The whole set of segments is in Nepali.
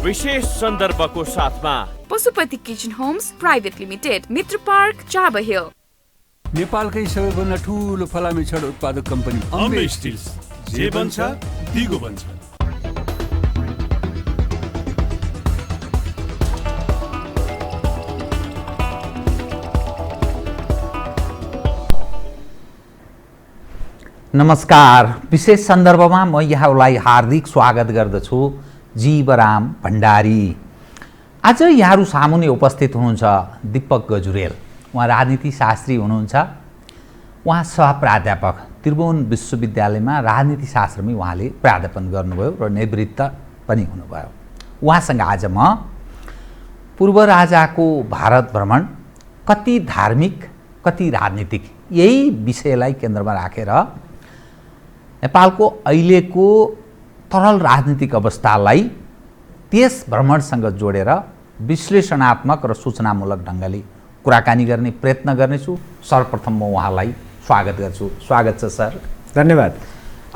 विशेष सन्दर्भको साथमा Pashupati Kitchen Homes Private Limited, Mitra Park, Chabahil. नेपालकै सबैभन्दा ठुलो फलामे छड उत्पादक कम्पनी अम्बे स्टिल्स, जे बन्छ दिगो बन्छ। नमस्कार। विशेष सन्दर्भमा म यहाँलाई हार्दिक स्वागत गर्दछु। जीवराम भण्डारी। आज यहाँहरू सामुन्ने उपस्थित हुनुहुन्छ दीपक गजुरेल। उहाँ राजनीति शास्त्री हुनुहुन्छ। उहाँ सहप्राध्यापक त्रिभुवन विश्वविद्यालयमा राजनीति शास्त्रमै उहाँले प्राध्यापन गर्नुभयो र निवृत्त पनि हुनुभयो। उहाँसँग आज म पूर्व राजाको भारत भ्रमण कति धार्मिक कति राजनीतिक यही विषयलाई केन्द्रमा राखेर नेपालको अहिलेको तरल राजनीतिक अवस्थालाई त्यस भ्रमणसँग जोडेर विश्लेषणात्मक र सूचनामूलक ढङ्गले कुराकानी गर्ने प्रयत्न गर्नेछु। सर्वप्रथम म उहाँलाई स्वागत गर्छु। स्वागत छ सर। धन्यवाद।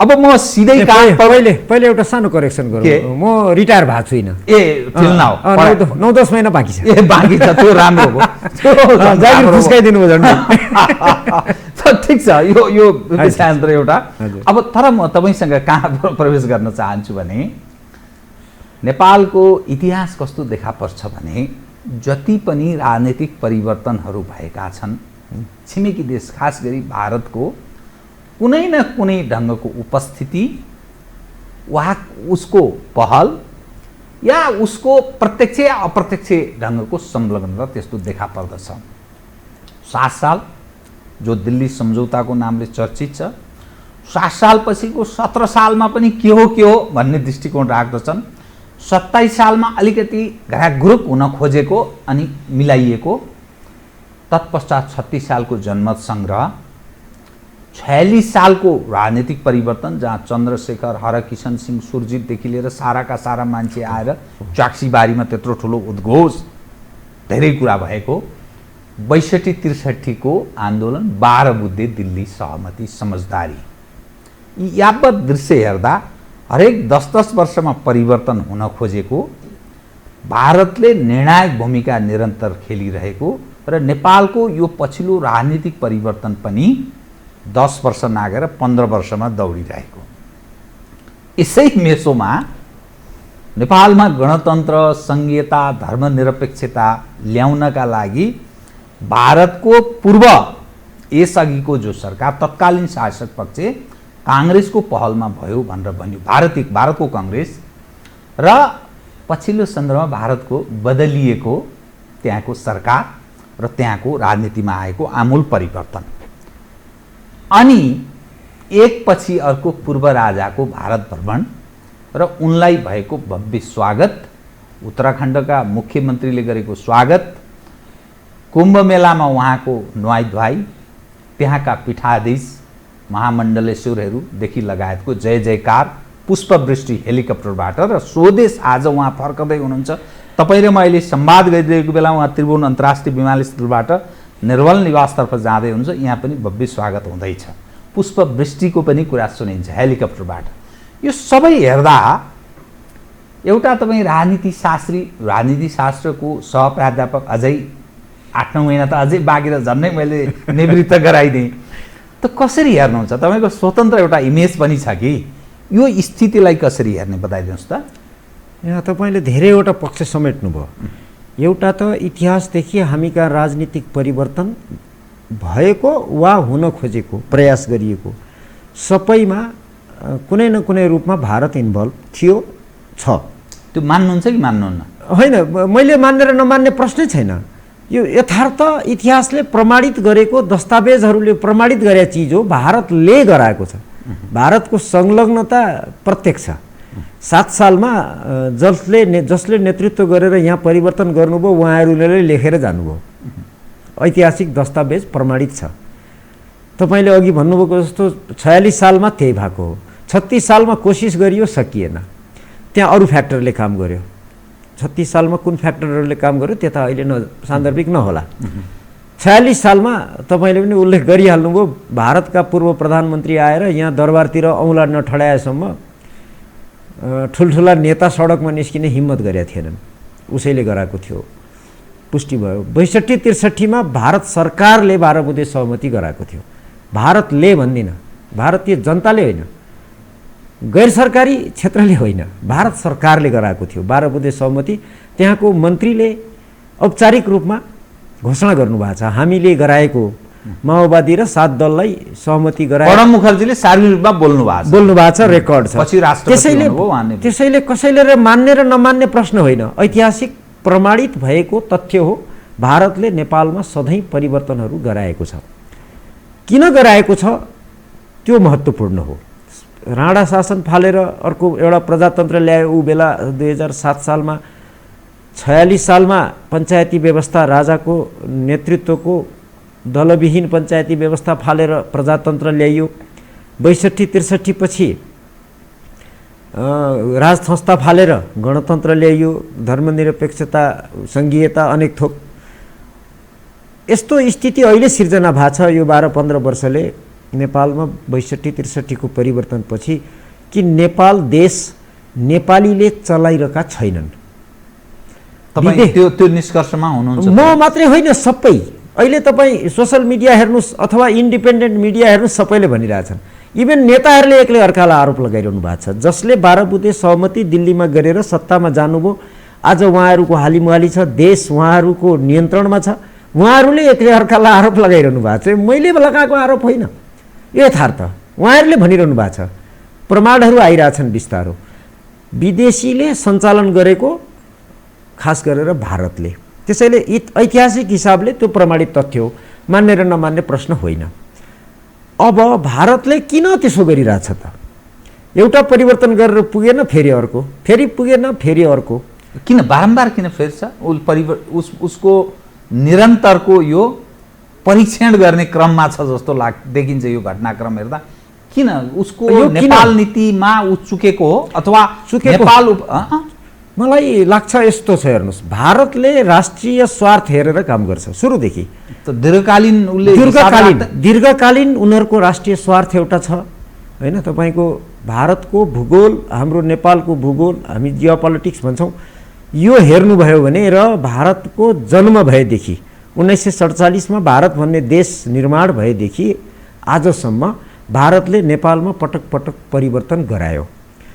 अब म सिधै पहिले एउटा सानो करेक्सन गरौँ। म रिटायर भएको छुइनँ। ए फिल नाउ 9-10 महिना बाँकी छ। ए बाँकी छ, त्यो राम्रो हो। जागिर फुस्काइदिनु भयो झन्। ठिक छ, यो विषयान्तर एउटा। अब तर म तपाईँसँग कहाँ प्रवेश गर्न चाहन्छु भने नेपालको इतिहास कस्तो देखा पर्छ भने जति पनि राजनीतिक परिवर्तनहरू भएका छन् छिमेकी देश खास गरी भारतको कुनै न कुनै ढङ्गको उपस्थिति वा उसको पहल या उसको प्रत्यक्ष या अप्रत्यक्ष ढङ्गको संलग्नता त्यस्तो देखा पर्दछ। 7 साल जो दिल्ली सम्झौताको नामले चर्चित छ, 7 सालपछिको 17 सालमा पनि के हो भन्ने दृष्टिकोण राख्दछन्। 27 सालमा अलिकति घराग्रुप हुन खोजेको अनि मिलाइएको, तत्पश्चात 36 सालको जनमत सङ्ग्रह, 46 सालको राजनीतिक परिवर्तन जहाँ चन्द्रशेखर, हरकिशन सिंह, सुरजितदेखि लिएर साराका सारा मान्छे आएर चाक्सीबारीमा त्यत्रो ठुलो उद्घोष धेरै कुरा भएको, 62-63 को आन्दोलन, 12 बुद्धे दिल्ली सहमति समझदारी। यी यावत दृश्य हेर्दा हरेक 10-10 वर्षमा परिवर्तन हुन खोजेको, भारतले निर्णायक भूमिका निरन्तर खेलिरहेको र नेपालको यो पछिल्लो राजनीतिक परिवर्तन पनि 10 वर्ष नागेर 15 वर्षमा दौडिरहेको। यसै मेसोमा नेपालमा गणतन्त्र, संघीयता, धर्मनिरपेक्षता ल्याउनका लागि भारतको पूर्व यसअघिको जो सरकार तत्कालीन शासक पक्ष काङ्ग्रेसको पहलमा भयो भनेर भन्यो। भारतको काङ्ग्रेस र पछिल्लो सन्दर्भमा भारतको बदलिएको त्यहाँको सरकार र त्यहाँको राजनीतिमा आएको आमूल परिवर्तन, अनि एकपछि अर्को पूर्व राजाको भारत भ्रमण र उनलाई भएको भव्य स्वागत, उत्तराखण्डका मुख्यमन्त्रीले गरेको स्वागत, कुम्भ मेलामा उहाँको नुहाई धुवाई, त्यहाँका पीठाधीश महामण्डलेश्वरहरूदेखि लगायतको जय जयकार, पुष्पवृष्टि हेलिकप्टरबाट र स्वदेश आज उहाँ फर्कदै हुनुहुन्छ। तपाईँ र म अहिले संवाद गरिरहेको बेला उहाँ त्रिभुवन अन्तर्राष्ट्रिय विमानस्थलबाट निर्मल निवासतर्फ जाँदै हुनुहुन्छ। यहाँ पनि भव्य स्वागत हुँदैछ। पुष्पवृष्टिको पनि कुरा सुनिन्छ हेलिकप्टरबाट। यो सबै हेर्दा एउटा तपाईँ राजनीति शास्त्रको सहप्राध्यापक, अझै 8-9 महिना त अझै बाँकी र झन्नै मैले निवृत्त गराइदिएँ, त कसरी हेर्नुहुन्छ? तपाईँको स्वतन्त्र एउटा इमेज पनि छ कि यो स्थितिलाई कसरी हेर्ने बताइदिनुहोस् त। यहाँ तपाईँले धेरैवटा पक्ष समेट्नुभयो। एउटा त इतिहासदेखि हामीका राजनीतिक परिवर्तन भएको वा हुन खोजेको, प्रयास गरिएको सबैमा कुनै न कुनै रूपमा भारत इन्भल्भ थियो, छ। त्यो मान्नुहुन्छ कि मान्नुहुन्न? होइन, मैले मान्ने र नमान्ने प्रश्नै छैन। यो यथार्थ इतिहासले प्रमाणित गरेको, दस्तावेजहरूले प्रमाणित गरेको चिज हो। भारतले गराएको छ। भारतको संलग्नता प्रत्यक्ष 7 सालमा जसले नेतृत्व गरेर यहाँ परिवर्तन गर्नुभयो उहाँहरूले लेखेर जानुभयो। ऐतिहासिक दस्तावेज प्रमाणित छ। तपाईँले अघि भन्नुभएको जस्तो 46 सालमा त्यही भएको हो। 36 सालमा कोसिस गरियो, सकिएन। त्यहाँ अरू फ्याक्टरले काम गर्यो। 36 सालमा कुन फ्याक्टरहरूले काम गर्यो त्यो त अहिले सान्दर्भिक नहोला। 46 सालमा तपाईँले पनि उल्लेख गरिहाल्नुभयो, भारतका पूर्व प्रधानमन्त्री आएर यहाँ दरबारतिर औँला नठडाएसम्म ठुल्ठुला नेता सडकमा निस्किने हिम्मत गरेका थिएनन्, उसैले गराएको थियो, पुष्टि भयो। 62-63मा भारत सरकारले 12 बुँदे सहमति गराएको थियो। भारतले भन्दिनँ, भारतीय जनताले होइन, गैर सरकारी क्षेत्रले होइन, भारत सरकारले गराएको थियो 12 बुँदे सहमति। त्यहाँको मन्त्रीले औपचारिक रूपमा घोषणा गर्नुभएको छ, हामीले गराएको माओवादी र 7 दललाई सहमति गराए। प्रणब मुखर्जीले सार्वजनिक रूपमा बोल्नु भएको छ, रेकर्ड छ। पछि राष्ट्रपति हुनुभयो उहाँले। त्यसैले कसैले मान्ने र नमान्ने प्रश्न होइन, ऐतिहासिक प्रमाणित भएको तथ्य हो। भारतले नेपालमा सधैँ परिवर्तनहरू गराएको छ। किन गराएको छ त्यो महत्त्वपूर्ण हो। राणा शासन फालेर अर्को एउटा प्रजातन्त्र ल्यायो ऊ बेला 2007 सालमा। 46 सालमा पञ्चायती व्यवस्था राजाको नेतृत्वको दलविहीन पञ्चायती व्यवस्था फालेर प्रजातन्त्र ल्याइयो। 62-63 पछि राज संस्था फालेर गणतन्त्र ल्याइयो, धर्मनिरपेक्षता, सङ्घीयता, अनेक थोक। यस्तो स्थिति अहिले सिर्जना भएको छ यो 12-15 वर्षले नेपालमा 62-63 को परिवर्तनपछि कि नेपाल देश नेपालीले चलाइरहेका छैनन्। तपाईं त्यो निष्कर्षमा हुनुहुन्छ? म मात्रै होइन, सबै। अहिले तपाईँ सोसल मिडिया हेर्नुहोस् अथवा इन्डिपेन्डेन्ट मिडिया हेर्नुहोस्, सबैले भनिरहेछन्। इभन नेताहरूले एक्लै अर्कालाई आरोप लगाइरहनु भएको छ। जसले 12 बुँदे सहमति दिल्लीमा गरेर सत्तामा जानुभयो, आज उहाँहरूको हालिमुहाली छ, देश उहाँहरूको नियन्त्रणमा छ। उहाँहरूले एक्लै अर्कालाई आरोप लगाइरहनु भएको छ। मैले लगाएको आरोप होइन, यो यथार्थ उहाँहरूले भनिरहनु भएको छ। प्रमाणहरू आइरहेछन् बिस्तारो। विदेशीले सञ्चालन गरेको, खास गरेर भारतले। त्यसैले ऐतिहासिक हिसाबले त्यो प्रमाणित तथ्य हो, मान्ने र नमान्ने प्रश्न होइन। अब भारतले किन त्यसो गरिरहेछ त? एउटा परिवर्तन गरेर पुगेन, फेरि अर्को, फेरि पुगेन, फेरि अर्को। किन बारम्बार किन फेर्छ? उसको निरन्तरको यो परीक्षण गर्ने क्रममा छ जस्तो देखिन्छ यो घटनाक्रम हेर्दा। किन उसको नेपाल नीतिमा ऊ चुकेको हो अथवा नेपाल? मलाई लाग्छ यस्तो छ, हेर्नुहोस्, भारतले राष्ट्रिय स्वार्थ हेरेर काम गर्छ सुरुदेखि। दीर्घकालीन उनीहरूको राष्ट्रिय स्वार्थ एउटा छ होइन। तपाईँको भारतको भूगोल, हाम्रो नेपालको भूगोल, हामी जियोपोलिटिक्स भन्छौँ, यो हेर्नुभयो भने र भारतको जन्म भएदेखि 1947 भारत भन्ने देश निर्माण भएदेखि आजसम्म भारतले नेपालमा पटक पटक परिवर्तन गरायो।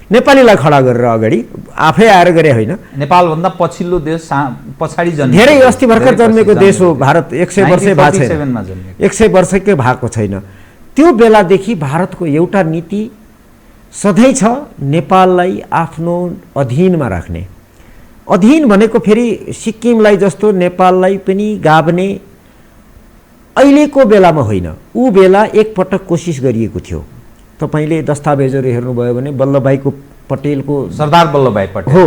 नेपालीलाई खडा गरेर अगाडि आफै आएर गरे होइन। नेपालभन्दा पछिल्लो देश, पछाडि जन्मेको, धेरै अस्ति भर्खर जन्मेको देश हो भारत। 100 वर्षै भएको छैन, 100 वर्षकै भएको छैन। त्यो बेलादेखि भारतको एउटा नीति सधैँ छ, नेपाललाई आफ्नो अधीनमा राख्ने। अधीन भनेको फेरि सिक्किमलाई जस्तो नेपाललाई पनि गाभ्ने अहिलेको बेलामा होइन। ऊ बेला एकपटक कोसिस गरिएको थियो। तपाईले दस्तावेजहरू हेर्नुभयो भने वल्लभभाइको पटेलको, सरदार वल्लभभाइ पटेल हो,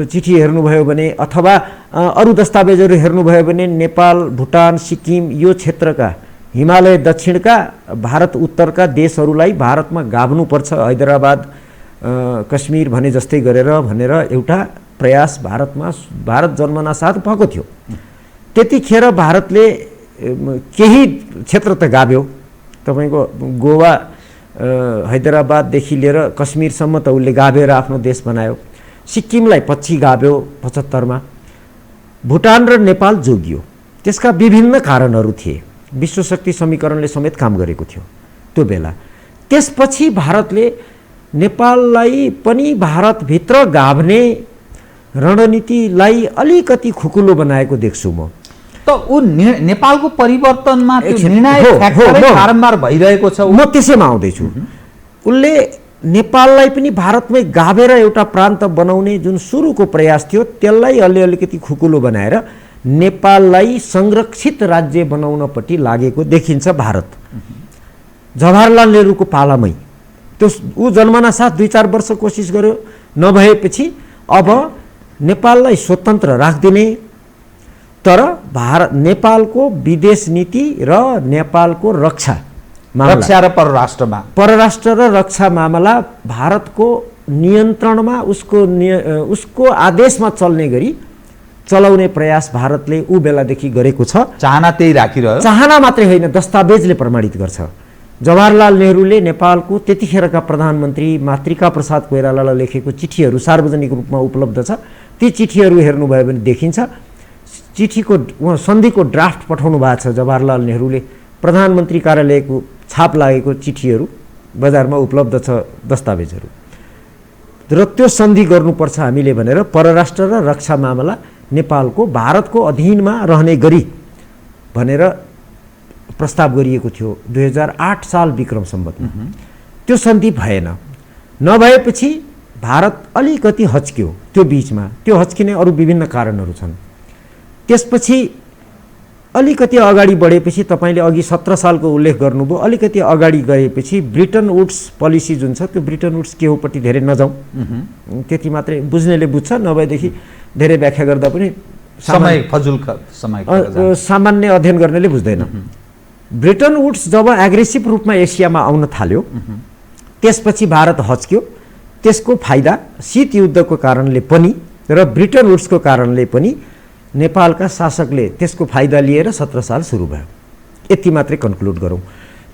चिठी हेर्नुभयो भने अथवा अरू दस्तावेजहरू हेर्नुभयो भने नेपाल, भुटान, सिक्किम यो क्षेत्रका, हिमालय दक्षिणका, भारत उत्तरका देशहरूलाई भारतमा गाभ्नुपर्छ, हैदराबाद, कश्मीर भने जस्तै गरेर भनेर एउटा प्रयास भारत जन्मना साथ भएको थियो। त्यतिखेर भारतले केही क्षेत्र त गाभ्यो। तपाईँको गोवा, हैदराबाददेखि लिएर कश्मीरसम्म त उसले गाभेर आफ्नो देश बनायो। सिक्किमलाई पछि गाभ्यो 75मा। भुटान र नेपाल जोगियो। त्यसका विभिन्न कारणहरू थिए। विश्वशक्ति समीकरणले समेत काम गरेको थियो त्यो बेला। त्यसपछि भारतले नेपाललाई पनि भारतभित्र गाभ्ने रणनीतिलाई अलिकति खुकुलो बनाएको देख्छु म। त ऊ नेपालको परिवर्तनमा त्यो निर्णायक फ्याक्टर बारम्बार भइरहेको छ। म त्यसैमा आउँदैछु। उसले नेपाललाई पनि भारतमै गाभेर एउटा प्रान्त बनाउने जुन सुरुको प्रयास थियो, त्यसलाई अलिकति खुकुलो बनाएर नेपाललाई संरक्षित राज्य बनाउनपट्टि लागेको देखिन्छ भारत। जवाहरलाल नेहरूको पालामै त्यो ऊ जन्मना साथ 2-4 वर्ष कोसिस गर्यो, नभएपछि अब नेपाललाई स्वतन्त्र राखिदिने, तर नेपालको विदेश नीति र नेपालको रक्षा र परराष्ट्र र रक्षा मामला भारतको नियन्त्रणमा, उसको आदेशमा चल्ने गरी चलाउने प्रयास भारतले ऊ बेलादेखि गरेको छ। चाहना त्यही राखिरह्यो। चाहना मात्रै होइन, दस्तावेजले प्रमाणित गर्छ। जवाहरलाल नेहरूले नेपालको त्यतिखेरका प्रधानमन्त्री मातृका प्रसाद कोइरालालाई लेखेको चिठीहरू सार्वजनिक रूपमा उपलब्ध छ। ती चिठीहरू हेर्नुभयो भने देखिन्छ चिठीको उहाँ सन्धिको ड्राफ्ट पठाउनु भएको छ जवाहरलाल नेहरूले। प्रधानमन्त्री कार्यालयको छाप लागेको चिठीहरू बजारमा उपलब्ध छ दस्तावेजहरू। र त्यो सन्धि गर्नुपर्छ हामीले भनेर परराष्ट्र र रक्षा मामला नेपालको भारतको अधीनमा रहने गरी भनेर प्रस्ताव गरिएको थियो 2008 साल विक्रम सम्वतमा। त्यो सन्धि भएन। नभएपछि भारत अलिकति हच्क्यो त्यो बीचमा। त्यो हच्किने अरू विभिन्न कारणहरू छन्। त्यसपछि अलिकति अगाडि बढेपछि तपाईँले अघि 17 सालको उल्लेख गर्नुभयो। अलिकति अगाडि गएपछि ब्रिटन वुड्स पोलिसी जुन छ त्यो ब्रिटन वुड्स के होपट्टि धेरै नजाउँ, त्यति मात्रै बुझ्नेले बुझ्छ, नभएदेखि धेरै व्याख्या गर्दा पनि सामान्य अध्ययन गर्नेले बुझ्दैन। ब्रिटन वुड्स जब एग्रेसिभ रूपमा एसियामा आउन थाल्यो त्यसपछि भारत हच्क्यो। त्यसको फाइदा शीत युद्धको कारणले पनि र ब्रिटन वुड्सको कारणले पनि नेपालका शासकले त्यसको फाइदा लिएर 17 साल सुरु भयो। यति मात्रै कन्क्लुड गरौँ।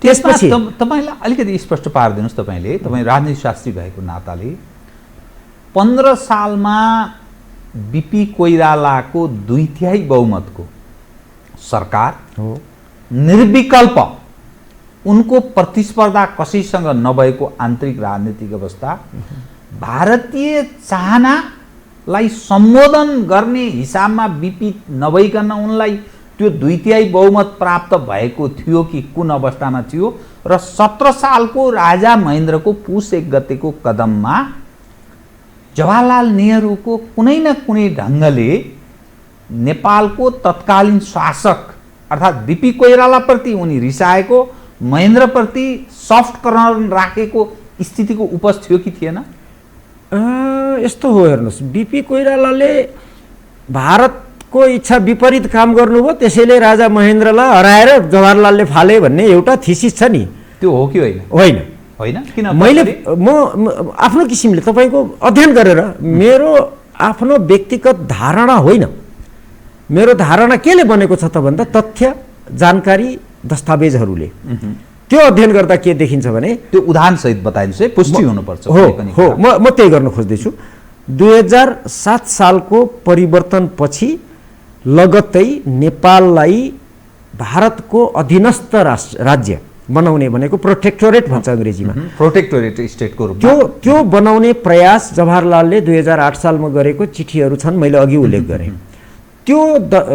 त्यसपछि तपाईँलाई अलिकति स्पष्ट पारिदिनुहोस्। तपाईँ राजनीति शास्त्री भएको नाताले 15 सालमा बीपी कोइरालाको 2/3 बहुमतको सरकार हो, निर्विकल्प उनको प्रतिस्पर्धा कसैसँग नभएको आन्तरिक राजनीतिक अवस्था, भारतीय चाहनालाई सम्बोधन गर्ने हिसाबमा बीपी नभइकन उनलाई त्यो 2/3 बहुमत प्राप्त भएको थियो कि कुन अवस्थामा थियो? र 17 सालको राजा महेन्द्रको पुस 1 गतेको कदममा जवाहरलाल नेहरूको कुनै न कुनै ढङ्गले नेपालको तत्कालीन शासक अर्थात् बीपी कोइरालाप्रति उनी रिसाएको, महेन्द्रप्रति सफ्ट कर्नर राखेको स्थितिको उपज थियो कि थिएन? यस्तो हो, हेर्नुहोस्, बीपी कोइरालाले भारतको इच्छा विपरीत काम गर्नुभयो, त्यसैले राजा महेन्द्रलाई हराएर जवाहरलालले फाले भन्ने एउटा थिसिस छ नि। त्यो हो कि होइन? होइन होइन। किन? म आफ्नो किसिमले तपाईँको अध्ययन गरेर, मेरो आफ्नो व्यक्तिगत धारणा होइन, मेरो धारणा केले बनेको छ त भन्दा तथ्य, जानकारी, दस्तावेजहरूले। त्यो अध्ययन गर्दा के देखिन्छ भने त्यो उदाहरणसहित बताइदिनुहोस् है, पुष्टि हुनुपर्छ। हो, म त्यही गर्न खोज्दैछु। 2007 सालको परिवर्तनपछि लगत्तै नेपाललाई भारतको अधीनस्थ राज्य बनाउने भनेको प्रोटेक्टोरेट भन्छ अङ्ग्रेजीमा, प्रोटेक्टोरेट स्टेटको रूपमा त्यो बनाउने प्रयास जवाहरलालले 2008 सालमा गरेको चिठीहरू छन्, मैले अघि उल्लेख गरेँ। त्यो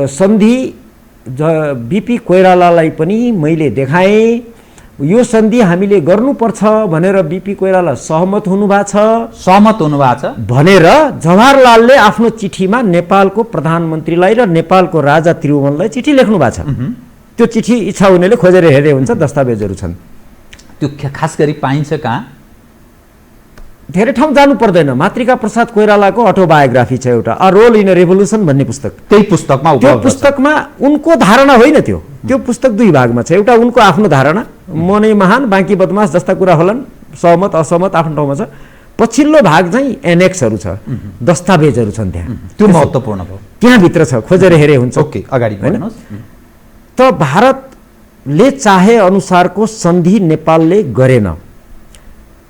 सन्धि बीपी कोइरालालाई पनि मैले देखाएँ। यो सन्धि हामीले गर्नुपर्छ भनेर बीपी कोइराला सहमत हुनुभएको छ भनेर जवाहरलालले आफ्नो चिठीमा नेपालको प्रधानमन्त्रीलाई र नेपालको राजा त्रिभुवनलाई चिठी लेख्नु भएको छ। त्यो चिठी इच्छा हुनेले खोजेर हेरे हुन्छ, दस्तावेजहरू छन्। त्यो खास गरी पाइन्छ कहाँ? धेरै ठाउँ जानु पर्दैन। मातृका प्रसाद कोइरालाको अटोबायोग्राफी छ एउटा, a role in a revolution भन्ने पुस्तक। त्यही पुस्तकमा त्यो पुस्तकमा उनको धारणा होइन, त्यो पुस्तक 2 भागमा छ। एउटा उनको आफ्नो धारणा, म नै महान बाँकी बदमास जस्ता कुरा होलान्, सहमत असहमत आफ्नो ठाउँमा छ। पछिल्लो भाग चाहिँ एनेक्सहरू छ, दस्तावेजहरू छन् त्यहाँ। त्यो महत्त्वपूर्ण हो, त्यहाँभित्र छ, खोजेर हेरे हुन्छ। ओके, अगाडि बढ्नुहोस्। त भारतले चाहे अनुसारको सन्धि नेपालले गरेन।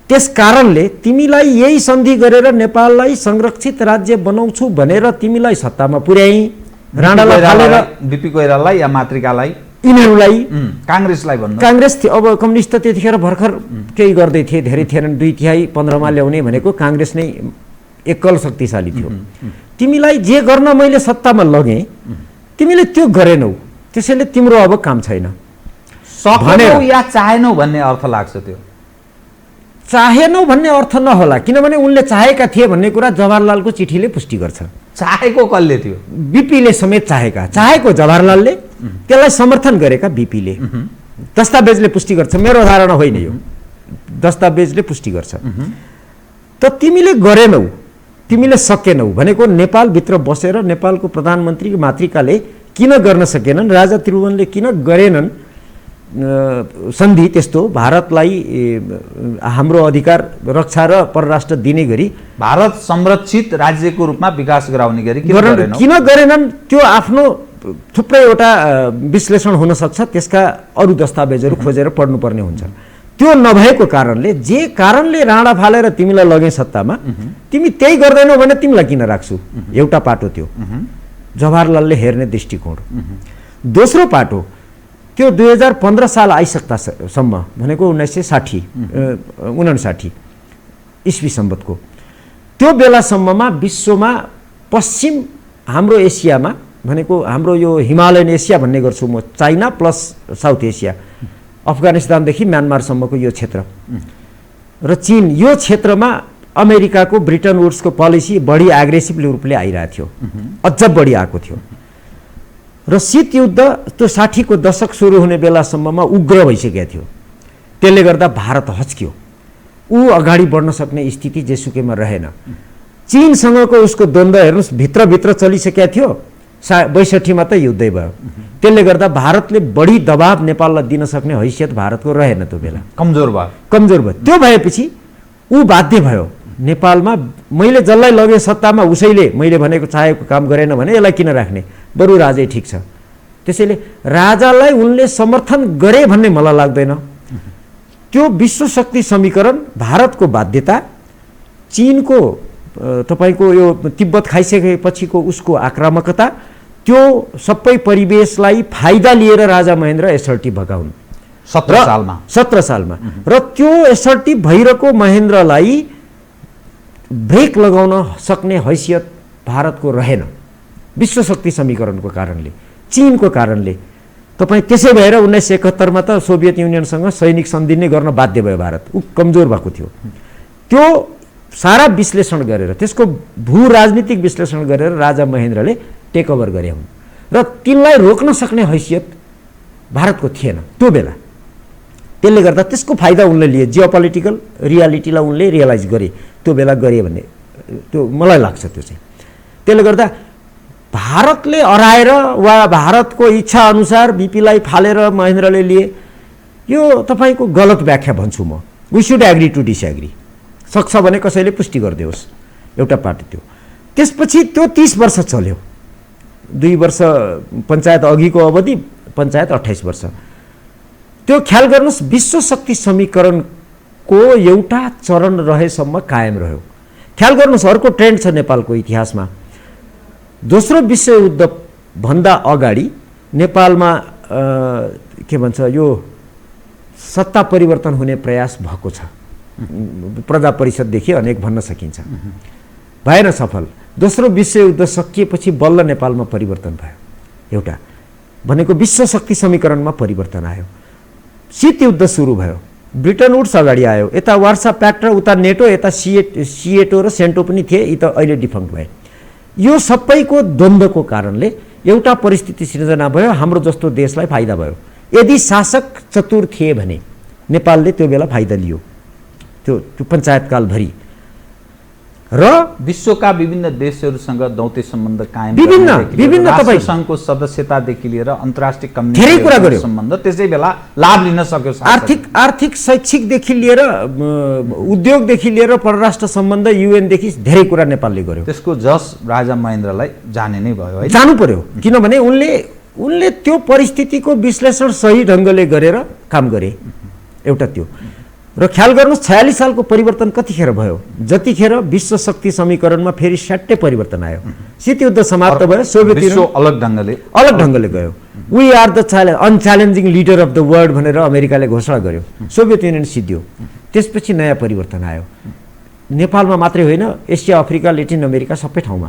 त्यस कारणले तिमीलाई यही सन्धि गरेर नेपाललाई संरक्षित राज्य बनाउँछु भनेर तिमीलाई सत्तामा पुर्याई, राणालाई फालेर बीपी कोइरालालाई या मातृकालाई, यिनीहरूलाई, काङ्ग्रेसलाई भन्नु। काङ्ग्रेस थियो, अब कम्युनिस्ट त त्यतिखेर भर्खर केही गर्दै थिए, धेरै थिएनन्। 2/3 15मा ल्याउने भनेको काङ्ग्रेस नै एकल शक्तिशाली थियो। तिमीलाई जे गर्न मैले सत्तामा लगेँ, तिमीले त्यो गरेनौ, त्यसैले तिम्रो अब काम छैन। सक्नौ या चाहेनौ भन्ने अर्थ लाग्छ। त्यो चाहेनौ भन्ने अर्थ नहोला, किनभने उनले चाहेका थिए भन्ने कुरा जवाहरलालको चिठीले पुष्टि गर्छ। चाहेको कसले थियो? बीपीले समेत चाहेको जवाहरलालले, त्यसलाई समर्थन गरेका बीपीले। दस्तावेजले पुष्टि गर्छ, मेरो धारणा होइन यो, दस्तावेजले पुष्टि गर्छ। त तिमीले गरेनौ, तिमीले सकेनौ भनेको नेपालभित्र बसेर नेपालको प्रधानमन्त्री मातृकाले किन गर्न सकेनन्, राजा त्रिभुवनले किन गरेनन् सन्धि त्यस्तो भारतलाई हाम्रो अधिकार रक्षा र परराष्ट्र दिने गरी, भारत संरक्षित राज्यको रूपमा विकास गराउने गरी किन गरेनन्? त्यो आफ्नो थुप्रैवटा विश्लेषण हुन सक्छ, त्यसका अरू दस्तावेजहरू खोजेर पढ्नुपर्ने हुन्छ। त्यो नभएको कारणले, जे कारणले राणा फालेर तिमीलाई लगे सत्तामा, तिमी त्यही गर्दैनौ भने तिमीलाई किन राख्छु, एउटा पाटो त्यो जवाहरलालले हेर्ने दृष्टिकोण। दोस्रो पाटो त्यो 2015 साल आइसक्दासम्म भनेको 1959 इस्वी सम्बतको त्यो बेलासम्ममा विश्वमा पश्चिम हाम्रो एसियामा भनेको हाम्रो यो हिमालयन एसिया भन्ने गर्छु म, चाइना प्लस साउथ एसिया, अफगानिस्तानदेखि म्यानमारसम्मको यो क्षेत्र र चीन, यो क्षेत्रमा अमेरिकाको ब्रिटन वुड्सको पोलिसी बढी एग्रेसिभ रूपले आइरहेको थियो, अझ बढी आएको थियो र शीत युद्ध त्यो 60 को दशक सुरु हुने बेलासम्ममा उग्र भइसकेको थियो। त्यसले गर्दा भारत हच्क्यो, ऊ अगाडि बढ्न सक्ने स्थिति जेसुकैमा रहेन। चीनसँगको उसको द्वन्द्व हेर्नुहोस् भित्रभित्र चलिसकेको थियो, 62 त युद्धै भयो। त्यसले गर्दा भारतले बढी दबाब नेपाललाई दिन सक्ने हैसियत भारतको रहेन, त्यो बेला कमजोर भयो। त्यो भएपछि ऊ बाध्य भयो नेपालमा, मैले जसलाई लगे सत्तामा उसैले मैले भनेको चाहेको काम गरेन भने यसलाई किन राख्ने, बरु राजै ठिक छ। त्यसैले राजालाई उनले समर्थन गरे भन्ने मलाई लाग्दैन। त्यो विश्व शक्ति समीकरण, भारतको बाध्यता, चीनको तपाईको यो तिब्बत खाइसकेपछिको उसको आक्रामकता, त्यो सबै परिवेशलाई फाइदा लिएर राजा महेन्द्र एसर्टिभ भएका हुन् 17 सालमा र त्यो एसर्टिभ भइरहेको महेन्द्रलाई ब्रेक लगाउन सक्ने हैसियत भारतको रहेन विश्व शक्ति समीकरणको कारणले, चीनको कारणले। तपाईँ त्यसै भएर 1971 त सोभियत युनियनसँग सैनिक सन्धि नै गर्न बाध्य भयो भारत, ऊ कमजोर भएको थियो। त्यो सारा विश्लेषण गरेर, त्यसको भू राजनीतिक विश्लेषण गरेर राजा महेन्द्रले टेक ओभर गरे हुन् र तिनलाई रोक्न सक्ने हैसियत भारतको थिएन त्यो बेला। त्यसले गर्दा त्यसको फाइदा उनले लिए, जियोपोलिटिकल रियालिटीलाई उनले रियलाइज गरे त्यो बेला गरे भन्ने त्यो मलाई लाग्छ। त्यो चाहिँ त्यसले गर्दा भारतले हराएर वा भारतको इच्छा अनुसार बीपीलाई फालेर महेन्द्रले लिए, यो तपाईँको गलत व्याख्या भन्छु म। We should agree to disagree, सक्छ भने कसैले पुष्टि गरिदियोस्, एउटा पार्टी त्यो। त्यसपछि त्यो 30 वर्ष चल्यो, 2 वर्ष पञ्चायत अघिको अवधि, पञ्चायत 28 वर्ष। त्यो ख्याल गर्नुहोस् विश्व शक्ति समीकरणको एउटा चरण रहेसम्म कायम रह्यो। ख्याल गर्नुहोस् अर्को ट्रेन्ड छ नेपालको इतिहासमा, दोस्रो विश्वयुद्ध भन्दा अगाडि नेपालमा के भन्छ यो सत्ता परिवर्तन हुने प्रयास भएको छ, प्रजा परिषददेखि अनेक भन्न सकिन्छ, भएन सफल। दोस्रो विश्वयुद्ध सकिएपछि बल्ल नेपालमा परिवर्तन भयो, एउटा भनेको विश्व शक्ति समीकरणमा परिवर्तन आयो। शीत युद्ध सुरु भयो, ब्रिटन वुड्स अगाडि आयो, यता वार्सा प्याक्ट र उता नेटो, यता सिएटो र सेन्टो पनि थिए, यी त अहिले डिफङ्क्ट भए। यो सबैको द्वन्द्वको कारणले एउटा परिस्थिति सिर्जना भयो, हाम्रो जस्तो देशलाई फाइदा भयो। यदि शासक चतुर थिए भने नेपालले त्यो बेला फाइदा लियो, त्यो पञ्चायतकालभरि र विश्वका विभिन्न देशहरूसँग दौत्य सम्बन्ध कायम, विभिन्न तपाईँ संघको सदस्यतादेखि लिएर अन्तर्राष्ट्रिय धेरै कुरा गर्यो, सम्बन्ध त्यसै बेला लाभ लिन सक्यो। आर्थिक शैक्षिकदेखि लिएर उद्योगदेखि लिएर परराष्ट्र सम्बन्ध, युएनदेखि धेरै कुरा नेपालले गर्यो। त्यसको जस राजा महेन्द्रलाई जाने नै भयो है, जानु पर्यो, किनभने उनले त्यो परिस्थितिको विश्लेषण सही ढङ्गले गरेर काम गरे, एउटा त्यो। र ख्याल गर्नुहोस् 46 सालको परिवर्तन कतिखेर भयो, जतिखेर विश्व शक्ति समीकरणमा फेरि स्याट्टै परिवर्तन आयो, शीत युद्ध समाप्त भयो, सोभियत युनियन अलग ढङ्गले गयो। We are the unchallenging leader of the world भनेर अमेरिकाले घोषणा गर्यो, सोभियत युनियन सिद्धियो। त्यसपछि नयाँ परिवर्तन आयो, नेपालमा मात्रै होइन, एसिया, अफ्रिका, लेटिन अमेरिका सबै ठाउँमा।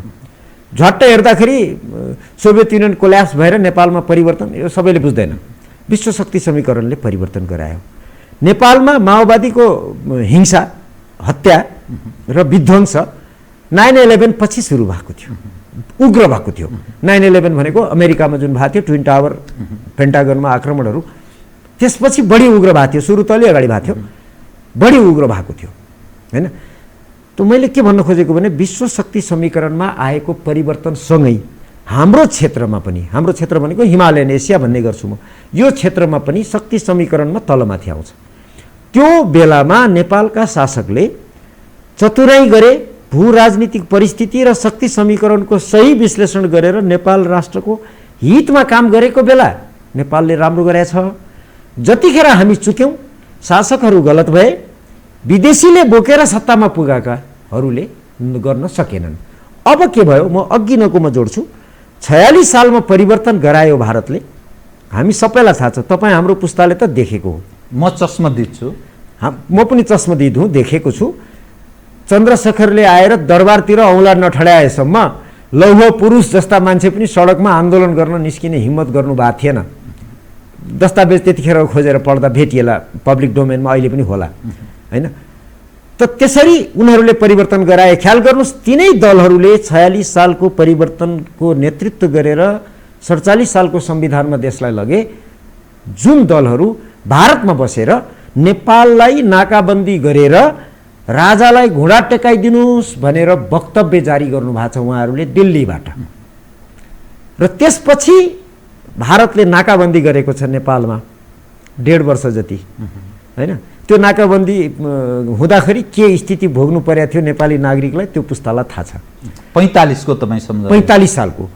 झट्ट हेर्दाखेरि सोभियत युनियन कोल्याप्स भएर नेपालमा परिवर्तन, यो सबैले बुझ्दैन। विश्व शक्ति समीकरणले परिवर्तन गरायो। नेपालमा माओवादीको हिंसा, हत्या र विध्वंस 9/11 पछि सुरु भएको थियो, उग्र भएको थियो। 9/11 भनेको अमेरिकामा जुन भएको थियो, ट्विन टावर, पेन्टागनमा आक्रमणहरू, त्यसपछि बढी उग्र भएको थियो। सुरु त अलि अगाडि भएको थियो, बढी उग्र भएको थियो हैन। त मैले के भन्न खोजेको भने विश्व शक्ति समीकरणमा आएको परिवर्तनसँगै हाम्रो क्षेत्रमा पनि, हाम्रो क्षेत्र भनेको हिमालयन एसिया भन्ने गर्छु म, यो क्षेत्रमा पनि शक्ति समीकरणमा तलमाथि आउँछ। त्यो बेलामा नेपालका शासकले चतुराई गरे, भू राजनीतिक परिस्थिति र शक्ति समीकरणको सही विश्लेषण गरेर नेपाल राष्ट्रको हितमा काम गरेको बेला नेपालले राम्रो गरेछ। जतिखेर हामी चुक्यौँ, शासकहरू गलत भए, विदेशीले बोकेर सत्तामा पुगाकाहरूले गर्न सकेनन्। अब के भयो, म अघि नकोमा जोड्छु, 46 सालमा परिवर्तन गरायो भारतले। हामी सबैलाई थाहा छ, तपाईँ हाम्रो पुस्ताले त देखेको हो। म चस्मदित छु। म पनि चस्मदित हुँ, देखेको छु। चन्द्रशेखरले आएर दरबारतिर औँला नठड्याएसम्म लौह पुरुष जस्ता मान्छे पनि सडकमा आन्दोलन गर्न निस्किने हिम्मत गर्नु भएको थिएन। दस्तावेज त्यतिखेर खोजेर पढ्दा भेटिएला, पब्लिक डोमेनमा अहिले पनि होला, होइन? त त्यसरी उनीहरूले परिवर्तन गराए। ख्याल गर्नुहोस्, तिनै दलहरूले 46 सालको परिवर्तनको नेतृत्व गरेर 47 सालको संविधानमा देशलाई लगे। जुन दलहरू भारतमा बसेर नेपाललाई नाकाबन्दी गरेर राजालाई घुँडा टेकाइदिनुहोस् भनेर वक्तव्य जारी गर्नुभएको छ उहाँहरूले दिल्लीबाट। र त्यसपछि भारतले नाकाबन्दी गरेको छ नेपालमा 1.5 वर्ष जति, होइन? त्यो नाकाबन्दी हुँदाखेरि के स्थिति भोग्नु परेको थियो नेपाली नागरिकलाई त्यो पुस्तालाई थाहा छ। 45 को तपाईँ सम्झनु, 45 सालको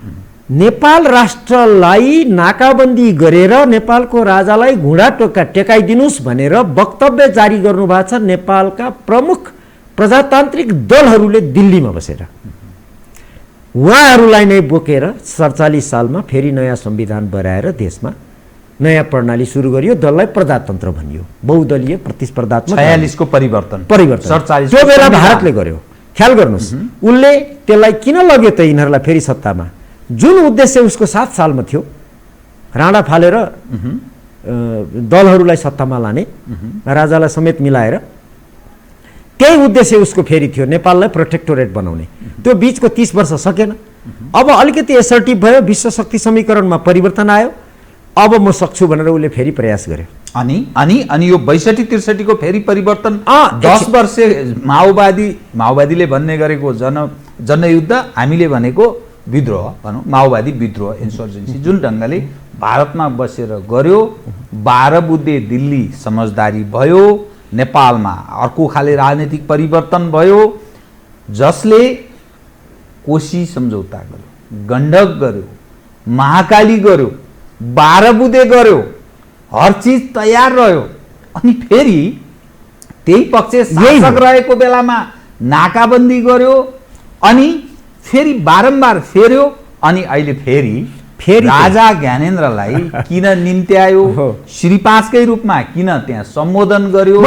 नेपाल राष्ट्रलाई नाकाबन्दी गरेर नेपालको राजालाई घुँडा टेकाइदिनुहोस् भनेर वक्तव्य जारी गर्नुभएको छ नेपालका प्रमुख प्रजातान्त्रिक दलहरूले दिल्लीमा बसेर। उहाँहरूलाई नै बोकेर 47 सालमा फेरि नयाँ संविधान बनाएर देशमा नयाँ प्रणाली सुरु गरियो। दललाई प्रजातन्त्र भनियो, बहुदलीय प्रतिस्पर्धात्मक। 46 को परिवर्तन 47 त्यो बेला भारतले गर्यो। ख्याल गर्नुहोस्, उसले त्यसलाई किन लग्यो त यिनीहरूलाई फेरि सत्तामा? जुन उद्देश्य उसको 7 सालमा थियो, राणा फालेर दलहरूलाई सत्तामा लाने, राजालाई समेत मिलाएर, त्यही उद्देश्य उसको फेरि थियो, नेपाललाई प्रोटेक्टोरेट बनाउने। त्यो बिचको 30 वर्ष सकेन। अब अलिकति एसर्टिभ भयो, विश्व शक्ति समीकरणमा परिवर्तन आयो। अब म सक्छु भनेर उसले फेरि प्रयास गर्यो। अनि यो 62-63 को फेरि परिवर्तन 10 वर्ष माओवादीले भन्ने गरेको जनयुद्ध, हामीले भनेको विद्रोह भनौँ, माओवादी विद्रोह, इन्सर्जेन्सी, जुन ढङ्गले भारतमा बसेर गर्यो। 12 बुँदे दिल्ली समझदारी भयो। नेपालमा अर्को खाले राजनीतिक परिवर्तन भयो, जसले कोशी सम्झौता गर्यो, गण्डक गर्यो, महाकाली गर्यो, 12 बुँदे गर्यो, हर चिज तयार रह्यो। अनि फेरि त्यही पक्ष शासक रहेको बेलामा नाकाबन्दी गर्यो, अनि फेरि बारम्बार फेर्यो। अनि अहिले फेरि राजा ज्ञानेन्द्रलाई किन निम्त्यायो, श्री 5कै रूपमा किन त्यहाँ सम्बोधन गर्यो,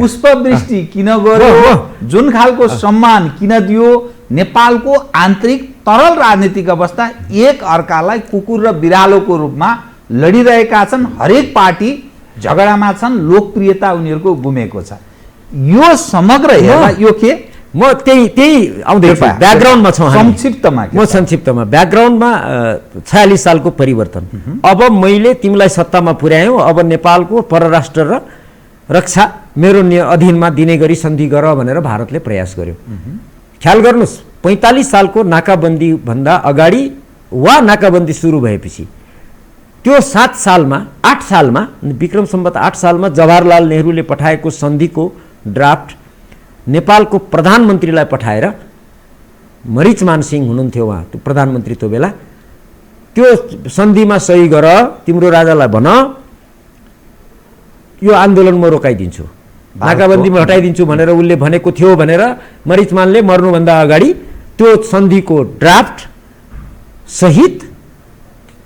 पुष्पवृष्टि किन गर्यो, जुन खालको सम्मान किन दियो? नेपालको आन्तरिक तरल राजनीतिक अवस्था एक अर्कालाई कुकुर र बिरालोको रूपमा लडिरहेका छन्। हरेक पार्टी झगडामा छन्, लोकप्रियता उनीहरूको गुमेको छ। यो समग्र हेर्दा यो के, म त्यही आउँदैछु, ब्याकग्राउन्डमा छौँ संक्षिप्तमा ब्याकग्राउन्डमा 46 सालको परिवर्तन। अब मैले तिमीलाई सत्तामा पुर्यायौँ, अब नेपालको परराष्ट्र र रक्षा मेरो अधीनमा दिने गरी सन्धि गर भनेर भारतले प्रयास गर्यो। ख्याल गर्नुहोस्, 45 सालको नाकाबन्दी भन्दा अगाडि वा नाकाबन्दी सुरु भएपछि त्यो 8 सालमा विक्रम सम्वत 8 सालमा जवाहरलाल नेहरूले पठाएको सन्धिको ड्राफ्ट नेपालको प्रधानमन्त्रीलाई पठाएर, मरिचमान सिंह हुनुहुन्थ्यो उहाँ, त्यो प्रधानमन्त्री त्यो बेला, त्यो सन्धिमा सही गर, तिम्रो राजालाई भन यो आन्दोलन म रोकाइदिन्छु, नाकाबन्दीमा हटाइदिन्छु भनेर उसले भनेको थियो भनेर मरिचमानले मर्नुभन्दा अगाडि त्यो सन्धिको ड्राफ्ट सहित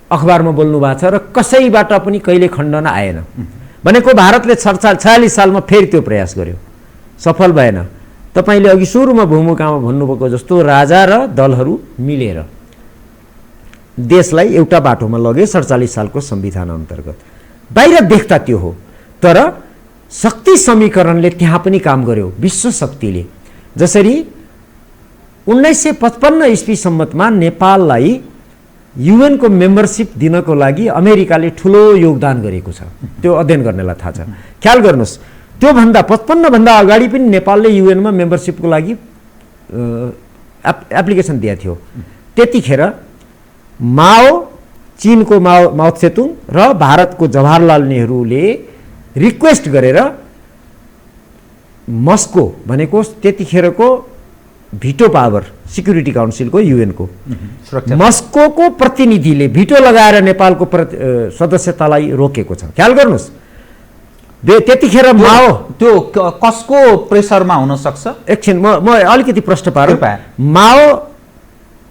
अखबारमा बोल्नु भएको छ र कसैबाट पनि कहिले खण्डन आएन। भनेको भारतले 46 सालमा फेरि त्यो प्रयास गर्यो, सफल भएन। तपाईँले अघि सुरुमा भूमिकामा भन्नुभएको जस्तो राजा र दलहरू मिलेर देशलाई एउटा बाटोमा लगे 47 सालको संविधान अन्तर्गत। बाहिर देख्दा त्यो हो, तर शक्ति समीकरणले त्यहाँ पनि काम गर्यो। विश्व शक्तिले जसरी 1955 इस्वी सम्मतमा नेपाललाई UN को मेम्बरसिप दिनको लागि अमेरिकाले ठुलो योगदान गरेको छ, त्यो अध्ययन गर्नेलाई थाहा छ। ख्याल गर्नुहोस्, त्यो भन्दा 55 भन्दा अगाडि पनि नेपालले UN मा मेम्बरसिपको लागि एप्लिकेसन दिएको थियो। त्यतिखेर चीनको माओ त्से-तुङ र भारतको जवाहरलाल नेहरूले रिक्वेस्ट गरेर मस्को भनेको त्यतिखेरको भिटो पावर सिक्युरिटी काउन्सिलको युएनको सुरक्षा मस्कोको प्रतिनिधिले भिटो लगाएर नेपालको सदस्यतालाई रोकेको छ। ख्याल गर्नुहोस्, त्यतिखेर माओ त्यो कसको प्रेसरमा हुन सक्छ? एकछिन म अलिकति प्रश्न पारौँ। माओ